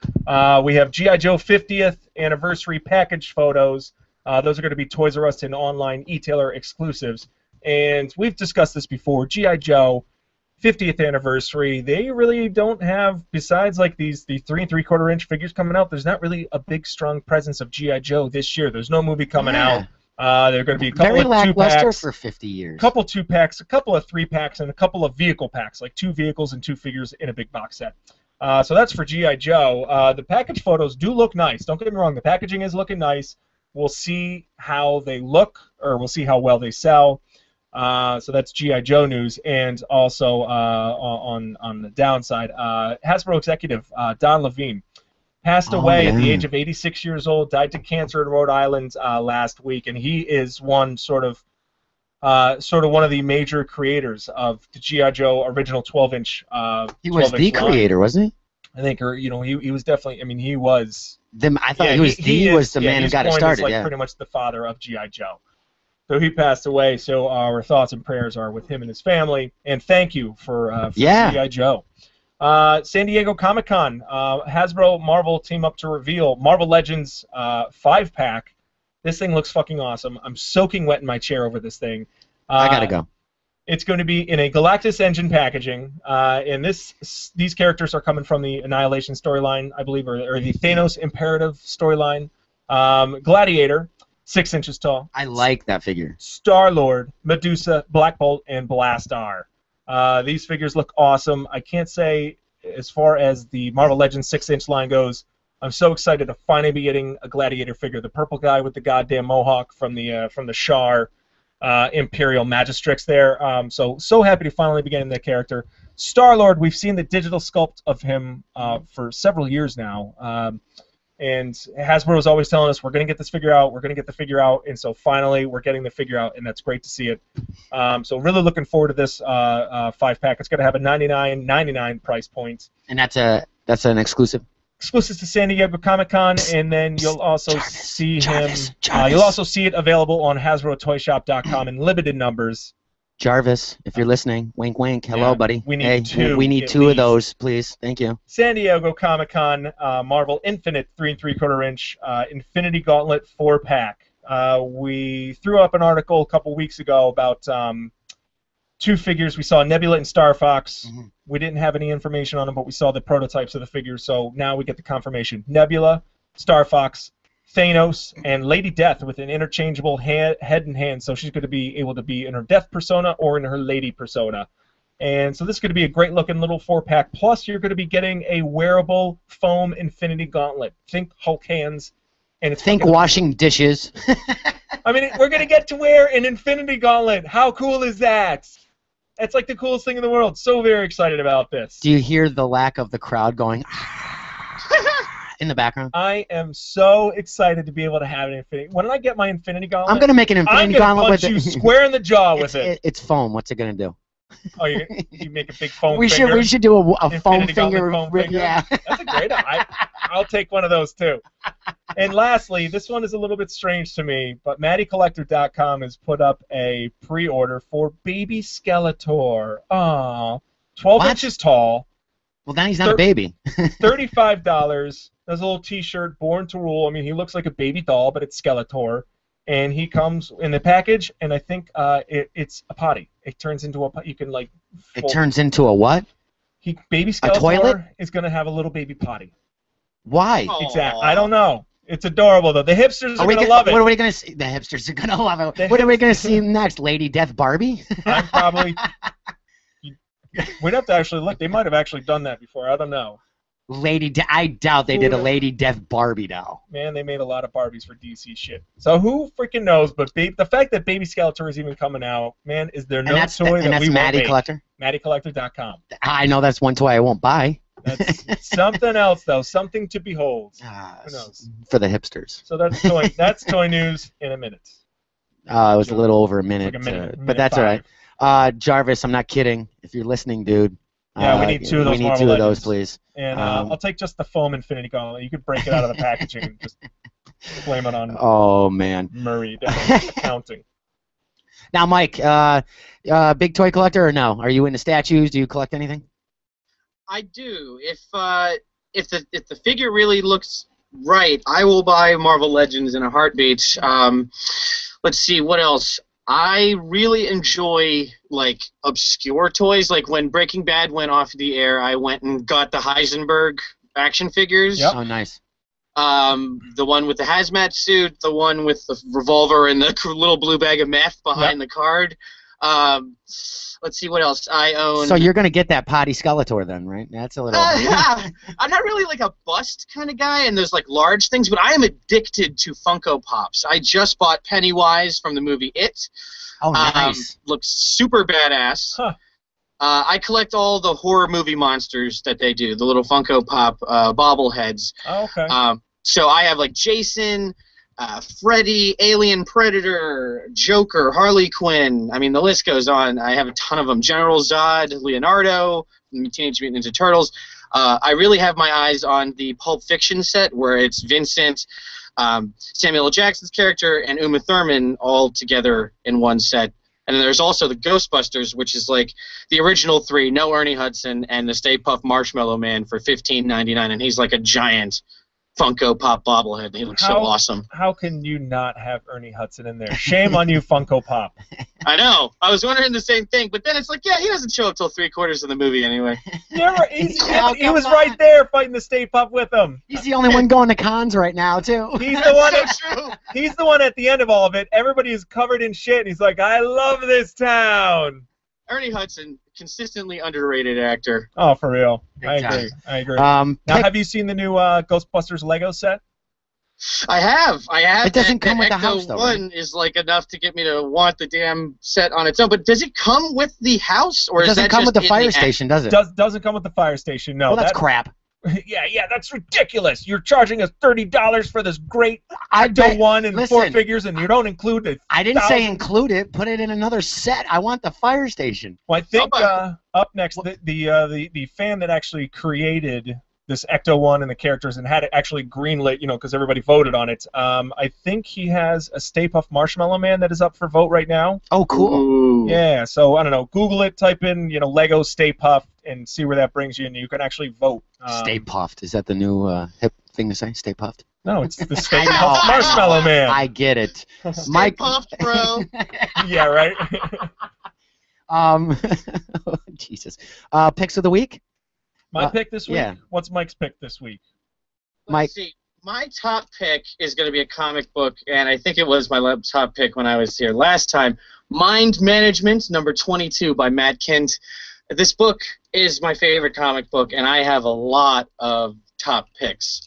We have G.I. Joe 50th anniversary package photos. Those are going to be Toys R Us and online e-tailer exclusives. And we've discussed this before. G.I. Joe 50th anniversary, they really don't have, besides like the 3 3/4-inch figures coming out, there's not really a big, strong presence of G.I. Joe this year. There's no movie coming out. There are going to be a couple Very of 2-packs. packs, for 50 years. a couple 2-packs, a couple of 3-packs, and a couple of vehicle packs, like 2 vehicles and 2 figures in a big box set. So that's for G.I. Joe. The package photos do look nice. Don't get me wrong. The packaging is looking nice. We'll see how they look, or we'll see how well they sell. So that's G.I. Joe news. And also on the downside, Hasbro executive Don Levine passed away at the age of 86 years old, died to cancer in Rhode Island last week, and he is one sort of one of the major creators of the G.I. Joe original 12-inch. He was the creator, wasn't he? I think, or he was definitely. I mean, he was. I thought he was the man who got it started. Like pretty much the father of G.I. Joe. So he passed away. So our thoughts and prayers are with him and his family. And thank you for G.I. Joe. San Diego Comic-Con, Hasbro Marvel team up to reveal Marvel Legends 5-pack. This thing looks fucking awesome. I'm soaking wet in my chair over this thing. I gotta go. It's going to be in a Galactus engine packaging, and these characters are coming from the Annihilation storyline, I believe, or the Thanos Imperative storyline. Gladiator, 6 inches tall. I like that figure. Star-Lord, Medusa, Black Bolt, and Blastar. These figures look awesome. I can't say, as far as the Marvel Legends 6-inch line goes, I'm so excited to finally be getting a Gladiator figure. The purple guy with the goddamn mohawk from the Shar Imperial Magistrix there. So happy to finally be getting that character. Star-Lord, we've seen the digital sculpt of him for several years now. And Hasbro is always telling us, we're going to get this figure out, we're going to get the figure out, and so finally we're getting the figure out, and that's great to see it. So really looking forward to this 5-pack. It's going to have a $99.99 price point. And that's an exclusive? Exclusive to San Diego Comic-Con, and then you'll also see him. You'll also see it available on HasbroToyShop.com in limited numbers. Jarvis, if you're listening, wink, wink. Hello, buddy. We need two. We need 2 of those, please. Thank you. San Diego Comic-Con, Marvel Infinite 3 3/4-inch Infinity Gauntlet 4-pack. We threw up an article a couple weeks ago about 2 figures. We saw Nebula and Star Fox. Mm-hmm. We didn't have any information on them, but we saw the prototypes of the figures, so now we get the confirmation. Nebula, Star Fox, Thanos, and Lady Death with an interchangeable head and hand, so she's going to be able to be in her Death persona or in her Lady persona. And so this is going to be a great-looking little 4-pack, plus you're going to be getting a wearable foam Infinity Gauntlet. Think Hulk hands. And think washing dishes. I mean, we're going to get to wear an Infinity Gauntlet. How cool is that? That's like the coolest thing in the world. So very excited about this. Do you hear the lack of the crowd going in the background? I am so excited to be able to have an Infinity. When I get my Infinity Gauntlet, I'm going to make an Infinity Gauntlet with it. I'm going to punch you square in the jaw with it. It's foam. What's it going to do? Oh, you make a big foam finger? We should do a foam finger. Yeah. That's a great idea. I'll take one of those, too. And lastly, this one is a little bit strange to me, but MattyCollector.com has put up a pre-order for Baby Skeletor. Aww. 12 inches tall. Well, then he's not a baby. $35. There's a little T-shirt, Born to Rule. I mean, he looks like a baby doll, but it's Skeletor. And he comes in the package, and I think it's a potty. It turns into a you can like. It turns into a what? Baby Skeletor a toilet? Is going to have a little baby potty. Why? Exactly. I don't know. It's adorable though. The hipsters are going to love it. What are we going to see? The hipsters are going to love it. What are we going to see next? Lady Death Barbie? I'm probably. We'd have to actually look. They might have actually done that before. I don't know. I doubt they did a Lady Death Barbie doll. Man, they made a lot of Barbies for DC shit. So who freaking knows? But the fact that Baby Skeletor is even coming out, man, is there no toy that we won't Matty make? Collector? MattyCollector.com. I know that's one toy I won't buy. That's something else, though. Something to behold. Who knows? For the hipsters. So that's toy news in a minute. It was a little over a minute, like a minute but that's 5. all right. Jarvis, I'm not kidding. If you're listening, dude. Yeah, we need 2 of those. We need 2 of those, please. And I'll take just the foam Infinity Gauntlet. You could break it out of the packaging and just blame it on. Oh man. Murray down accounting. Now, Mike, big toy collector or no? Are you into statues? Do you collect anything? I do. If the figure really looks right, I will buy Marvel Legends in a heartbeat. Let's see, what else? I really enjoy like obscure toys. Like when Breaking Bad went off the air, I went and got the Heisenberg action figures. Yep. Oh, nice. The one with the hazmat suit, the one with the revolver and the little blue bag of meth behind the card. Let's see what else I own. So you're gonna get that potty Skeletor then, right? That's a little. I'm not really like a bust kind of guy, and there's like large things, but I am addicted to Funko Pops. I just bought Pennywise from the movie It. Oh, nice. Looks super badass. Huh. I collect all the horror movie monsters that they do, the little Funko Pop bobbleheads. Oh, okay. So I have like Jason, Freddy, Alien Predator, Joker, Harley Quinn. I mean, the list goes on. I have a ton of them. General Zod, Leonardo, Teenage Mutant Ninja Turtles. I really have my eyes on the Pulp Fiction set where it's Vincent, Samuel L. Jackson's character, and Uma Thurman all together in one set. And then there's also the Ghostbusters, which is like the original 3, no Ernie Hudson, and the Stay Puft Marshmallow Man for $15.99, and he's like a giant Funko Pop bobblehead. He looks so awesome. How can you not have Ernie Hudson in there? Shame on you, Funko Pop. I know. I was wondering the same thing, but then it's like, yeah, he doesn't show up till 3/4 of the movie anyway. He was right there fighting the Stay Puft with him. He's the only one going to cons right now, too. He's the one. He's the one at the end of all of it. Everybody is covered in shit, and he's like, I love this town. Ernie Hudson, consistently underrated actor. Oh, for real. I agree. Now, have you seen the new Ghostbusters Lego set? I have. It doesn't come with the house, though. One is like enough to get me to want the damn set on its own. But does it come with the house, or it doesn't come with the fire station, does it? Doesn't come with the fire station. No. Well, that's crap. Yeah, that's ridiculous. You're charging us $30 for this great Ecto one and 4 figures, and you don't include it. I didn't say include it. Put it in another set. I want the fire station. Well, I think up next, the fan that actually created this Ecto one and the characters and had it actually greenlit, because everybody voted on it. I think he has a Stay Puft Marshmallow Man that is up for vote right now. Oh, cool. Ooh. Yeah, so I don't know. Google it, type in Lego Stay Puft, and see where that brings you, and you can actually vote. Stay Puft. Is that the new hip thing to say? Stay Puft? No, it's the Stay Puft Marshmallow Man. I get it. Stay Puft, bro. Yeah, right. Jesus. Picks of the week? My pick this week? Yeah. What's Mike's pick this week? Let's see. My top pick is going to be a comic book, and I think it was my top pick when I was here last time. Mind Management, number 22 by Matt Kent. This book is my favorite comic book, and I have a lot of top picks.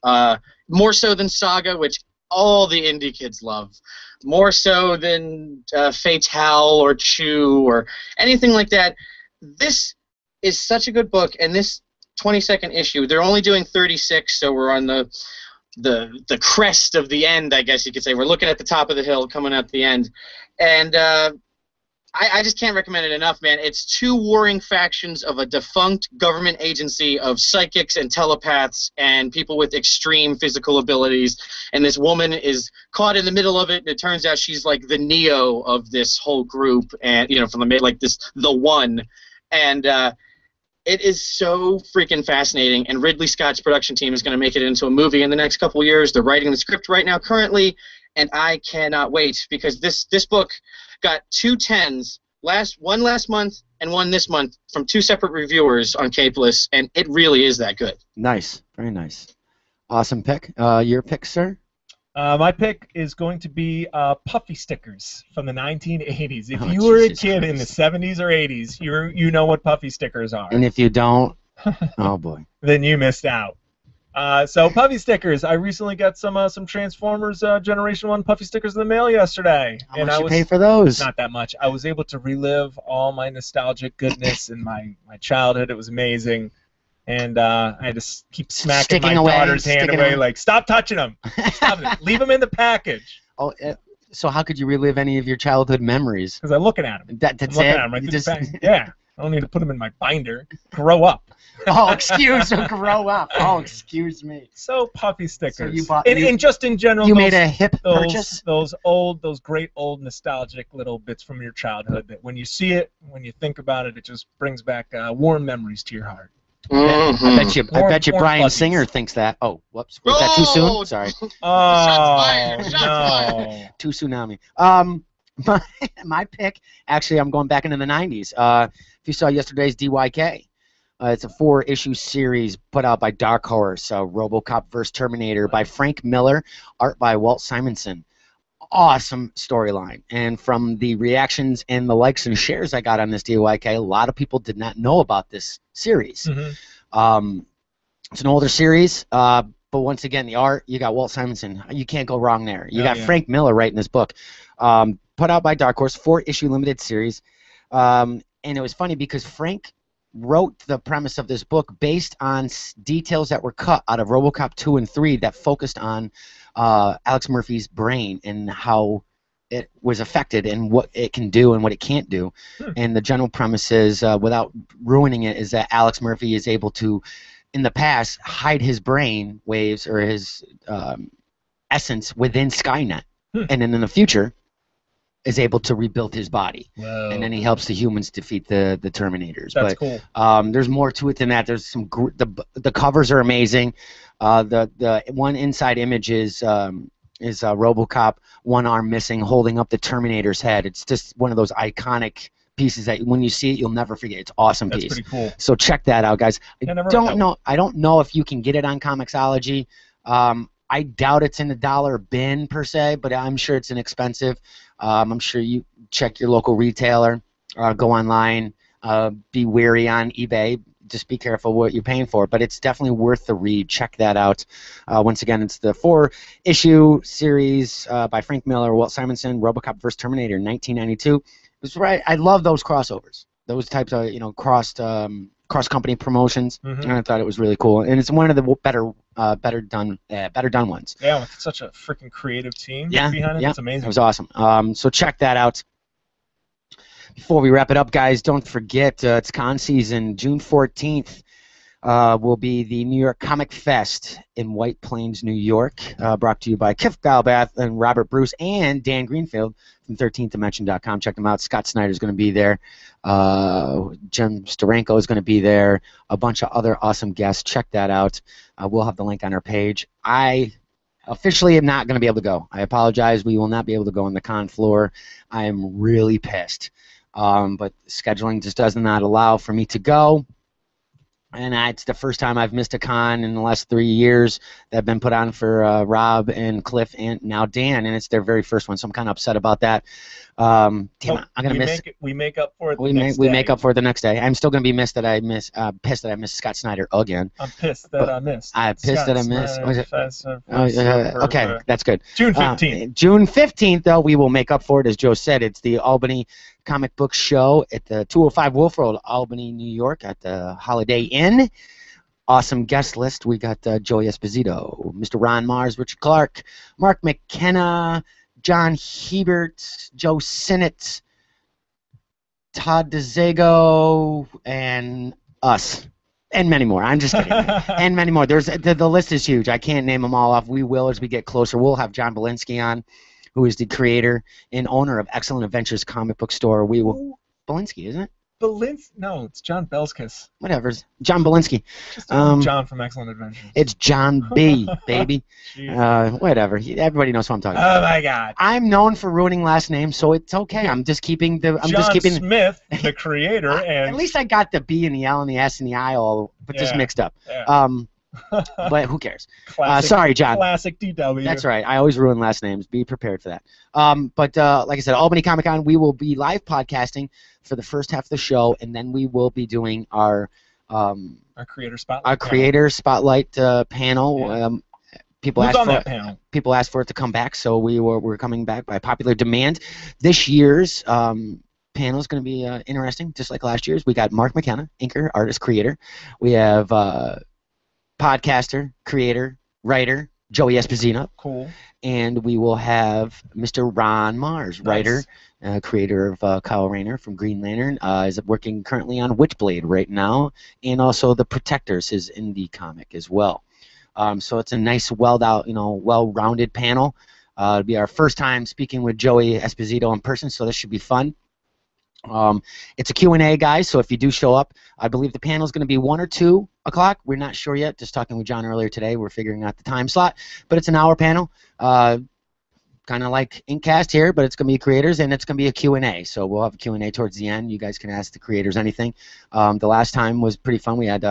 More so than Saga, which all the indie kids love. More so than Fatale or Chew or anything like that. This is such a good book, and this 22nd issue, they're only doing 36, so we're on the crest of the end, I guess you could say. We're looking at the top of the hill, coming at the end. And I just can't recommend it enough, man. It's two warring factions of a defunct government agency of psychics and telepaths and people with extreme physical abilities. And this woman is caught in the middle of it, and it turns out she's like the Neo of this whole group, and from the one. And it is so freaking fascinating. And Ridley Scott's production team is going to make it into a movie in the next couple of years. They're writing the script right now currently, and I cannot wait because this book got 2 10s, one last month and one this month from 2 separate reviewers on Capeless, and it really is that good. Nice, very nice, awesome pick. Your pick, sir? My pick is going to be puffy stickers from the 1980s. If you were a kid in the 70s or 80s, you know what puffy stickers are. And if you don't, oh boy, then you missed out. So puffy stickers. I recently got some Transformers Generation 1 puffy stickers in the mail yesterday. How much you pay for those? Not that much. I was able to relive all my nostalgic goodness in my childhood. It was amazing. And I had to keep smacking my daughter's hand away, like, stop touching them. Stop it. Leave them in the package. Oh, so how could you relive any of your childhood memories? Because I'm looking at them. That's I'm looking at them right through the package. Yeah. I don't need to put them in my binder. Grow up. Oh, grow up. Oh, excuse me. So puffy stickers. So you bought, and just in general, you made a hip purchase? Those great old nostalgic little bits from your childhood that when you see it, when you think about it, it just brings back warm memories to your heart. Mm-hmm. I bet you Bryan Singer thinks that. Oh, whoops. Was that too soon? Sorry. Oh, no. Too tsunami. My pick, actually, I'm going back into the 90s. If you saw yesterday's DYK, it's a 4-issue series put out by Dark Horse, RoboCop vs. Terminator by Frank Miller, art by Walt Simonson. Awesome storyline. And from the reactions and the likes and shares I got on this DYK, a lot of people did not know about this series. Mm-hmm. It's an older series, but once again, the art, you got Walt Simonson. You can't go wrong there. You got Frank Miller writing this book. Put out by Dark Horse, 4-issue limited series. And it was funny because Frank wrote the premise of this book based on details that were cut out of RoboCop 2 and 3 that focused on Alex Murphy's brain and how it was affected and what it can do and what it can't do. And the general premise is, without ruining it, is that Alex Murphy is able to, in the past, hide his brain waves or his essence within Skynet. And then in the future, is able to rebuild his body. Whoa. And then he helps the humans defeat the Terminators. That's cool. There's more to it than that. There's some the covers are amazing. The one inside image is RoboCop, one arm missing, holding up the Terminator's head. It's just one of those iconic pieces that when you see it, you'll never forget. It's an awesome piece. That's pretty cool. So check that out, guys. I don't know if you can get it on Comixology. I doubt it's in the dollar bin per se, but I'm sure it's inexpensive. I'm sure you check your local retailer, go online, be wary on eBay. Just be careful what you're paying for, but it's definitely worth the read. Check that out. Once again, it's the 4-issue series by Frank Miller, Walt Simonson, RoboCop vs. Terminator, 1992. It was right. I love those crossovers, those types of cross-company promotions, and I thought it was really cool. And it's one of the better done ones. Yeah, with such a freaking creative team behind it, it's amazing. It was awesome. So check that out. Before we wrap it up, guys, don't forget it's con season. June 14th will be the New York Comic Fest in White Plains, New York, brought to you by Kif Galbath and Robert Bruce and Dan Greenfield from 13thdimension.com. Check them out. Scott Snyder's going to be there. Jim Steranko is going to be there. A bunch of other awesome guests. Check that out. We'll have the link on our page. I officially am not going to be able to go. I apologize. We will not be able to go on the con floor. I am really pissed. But scheduling just does not allow for me to go. And it's the first time I've missed a con in the last 3 years that have been put on for Rob and Cliff and now Dan, and it's their very first one, so I'm kind of upset about that. I'm gonna miss. We make up for it. We make up for it the next day. I'm still gonna be pissed that I missed Scott Snyder again. I'm pissed that I missed. I'm pissed that I missed. Okay, that's good. June 15th. June 15th, though, we will make up for it. As Joe said, it's the Albany Comic Book Show at the 205 Wolf Road, Albany, New York, at the Holiday Inn. Awesome guest list. We got Joey Esposito, Mr. Ron Mars, Richard Clark, Mark McKenna, John Hebert, Joe Sinnott, Todd DeZago, and us. And many more. I'm just kidding. And many more. There's the list is huge. I can't name them all off. We will as we get closer. We'll have John Belinsky on, who is the creator and owner of Excellent Adventures comic book store. We will Belinsky, isn't it? No, it's John Belskis. Whatever. John Belinsky. Just John from Excellent Adventures. It's John B, baby. Whatever. Everybody knows who I'm talking about. Oh my God. I'm known for ruining last names, so it's okay. I'm just keeping the. John Smith, the creator, and at least I got the B and the L and the S and the I all, but just mixed up. Yeah. But who cares? Classic, sorry, John. Classic DW. That's right. I always ruin last names. Be prepared for that. But like I said, Albany Comic Con, we will be live podcasting for the first half of the show, and then we will be doing our creator spotlight. Our creator spotlight panel. Yeah. People Who's asked on for that panel? People asked for it to come back, so we're coming back by popular demand. This year's panel is going to be interesting, just like last year's. We got Mark McKenna, inker, artist, creator. We have podcaster, creator, writer, Joey Esposito. Cool. And we will have Mr. Ron Mars, writer, creator of Kyle Rayner from Green Lantern, is working currently on Witchblade right now, and also The Protectors, his indie comic as well. So it's a nice, well-rounded panel. It'll be our first time speaking with Joey Esposito in person, so this should be fun. It's a Q&A, guys, so if you do show up, I believe the panel is going to be 1 or 2 o'clock. We're not sure yet. Just talking with John earlier today. We're figuring out the time slot, but it's an hour panel, kind of like IncCast here, but it's going to be creators, and it's going to be a Q&A. So we'll have a Q&A towards the end. You guys can ask the creators anything. The last time was pretty fun. We had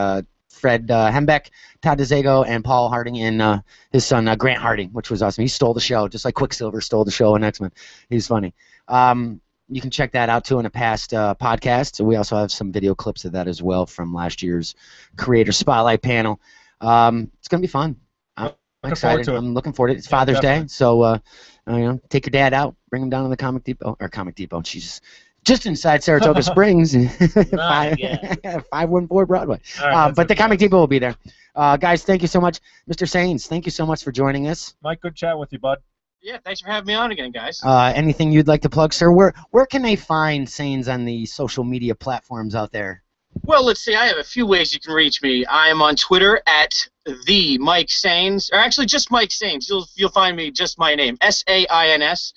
Fred Hembeck, Todd DeZago, and Paul Harding, and his son Grant Harding, which was awesome. He stole the show, just like Quicksilver stole the show in X-Men. He's funny. You can check that out, too, in a past podcast. So we also have some video clips of that as well from last year's Creator Spotlight panel. It's going to be fun. I'm excited. I'm looking forward to it. It's Father's Day, so take your dad out, bring him down to the Comic Depot. Jesus. Just inside Saratoga Springs, 514 Broadway. Right, but the Comic Depot will be there. Guys, thank you so much. Mr. Sains, thank you so much for joining us. Mike, good chat with you, bud. Yeah, thanks for having me on again, guys. Anything you'd like to plug, sir? Where can they find Sains on the social media platforms out there? Well, let's see. I have a few ways you can reach me. I am on Twitter at the Mike Sains, or actually just Mike Sains. You'll find me just my name, S-A-I-N-S.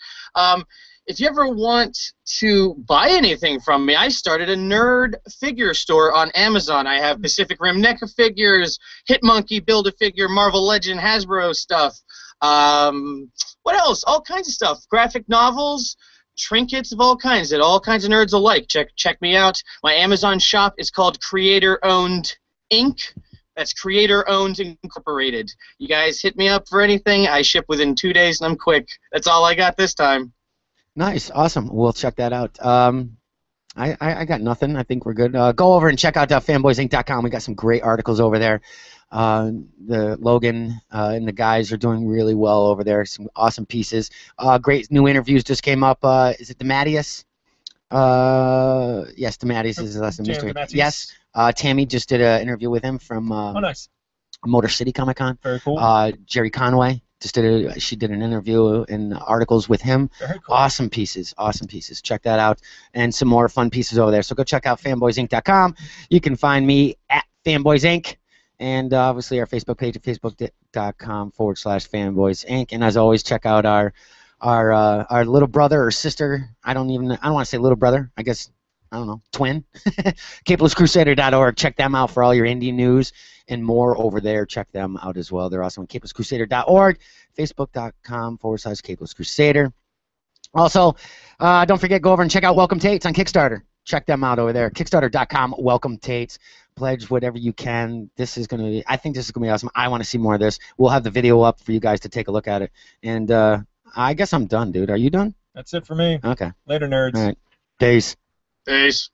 If you ever want to buy anything from me, I started a nerd figure store on Amazon. I have Pacific Rim NECA figures, Hitmonkey Build-A-Figure, Marvel Legend, Hasbro stuff. What else? All kinds of stuff. Graphic novels, trinkets of all kinds that all kinds of nerds alike. Check me out. My Amazon shop is called Creator Owned Inc. That's Creator Owned Incorporated. You guys hit me up for anything. I ship within 2 days and I'm quick. That's all I got this time. Nice, awesome. We'll check that out. I got nothing. I think we're good. Go over and check out fanboysinc.com. We got some great articles over there. The Logan and the guys are doing really well over there. Some awesome pieces. Great new interviews just came up. Is it DeMatteis? Yes, DeMatteis is his last name. Yes. Tammy just did an interview with him from nice. Motor City Comic Con. Very cool. Jerry Conway. She did an interview and articles with him. Very cool. Awesome pieces. Check that out. And some more fun pieces over there. So go check out fanboysinc.com. You can find me at fanboysinc. And obviously our Facebook page at facebook.com/fanboysinc. And as always, check out our little brother or sister. I don't want to say little brother. I guess, I don't know, twin. CapelessCrusader.org. Check them out for all your indie news and more over there. Check them out as well. They're also on CapelessCrusader.org, Facebook.com/CapelessCrusader. Also, don't forget, go over and check out Welcome Tates on Kickstarter. Check them out over there. Kickstarter.com, Welcome Tates. Pledge whatever you can. I think this is going to be awesome. I want to see more of this. We'll have the video up for you guys to take a look at it. And I guess I'm done, dude. Are you done? That's it for me. Okay. Later, nerds. All right. Peace. Peace.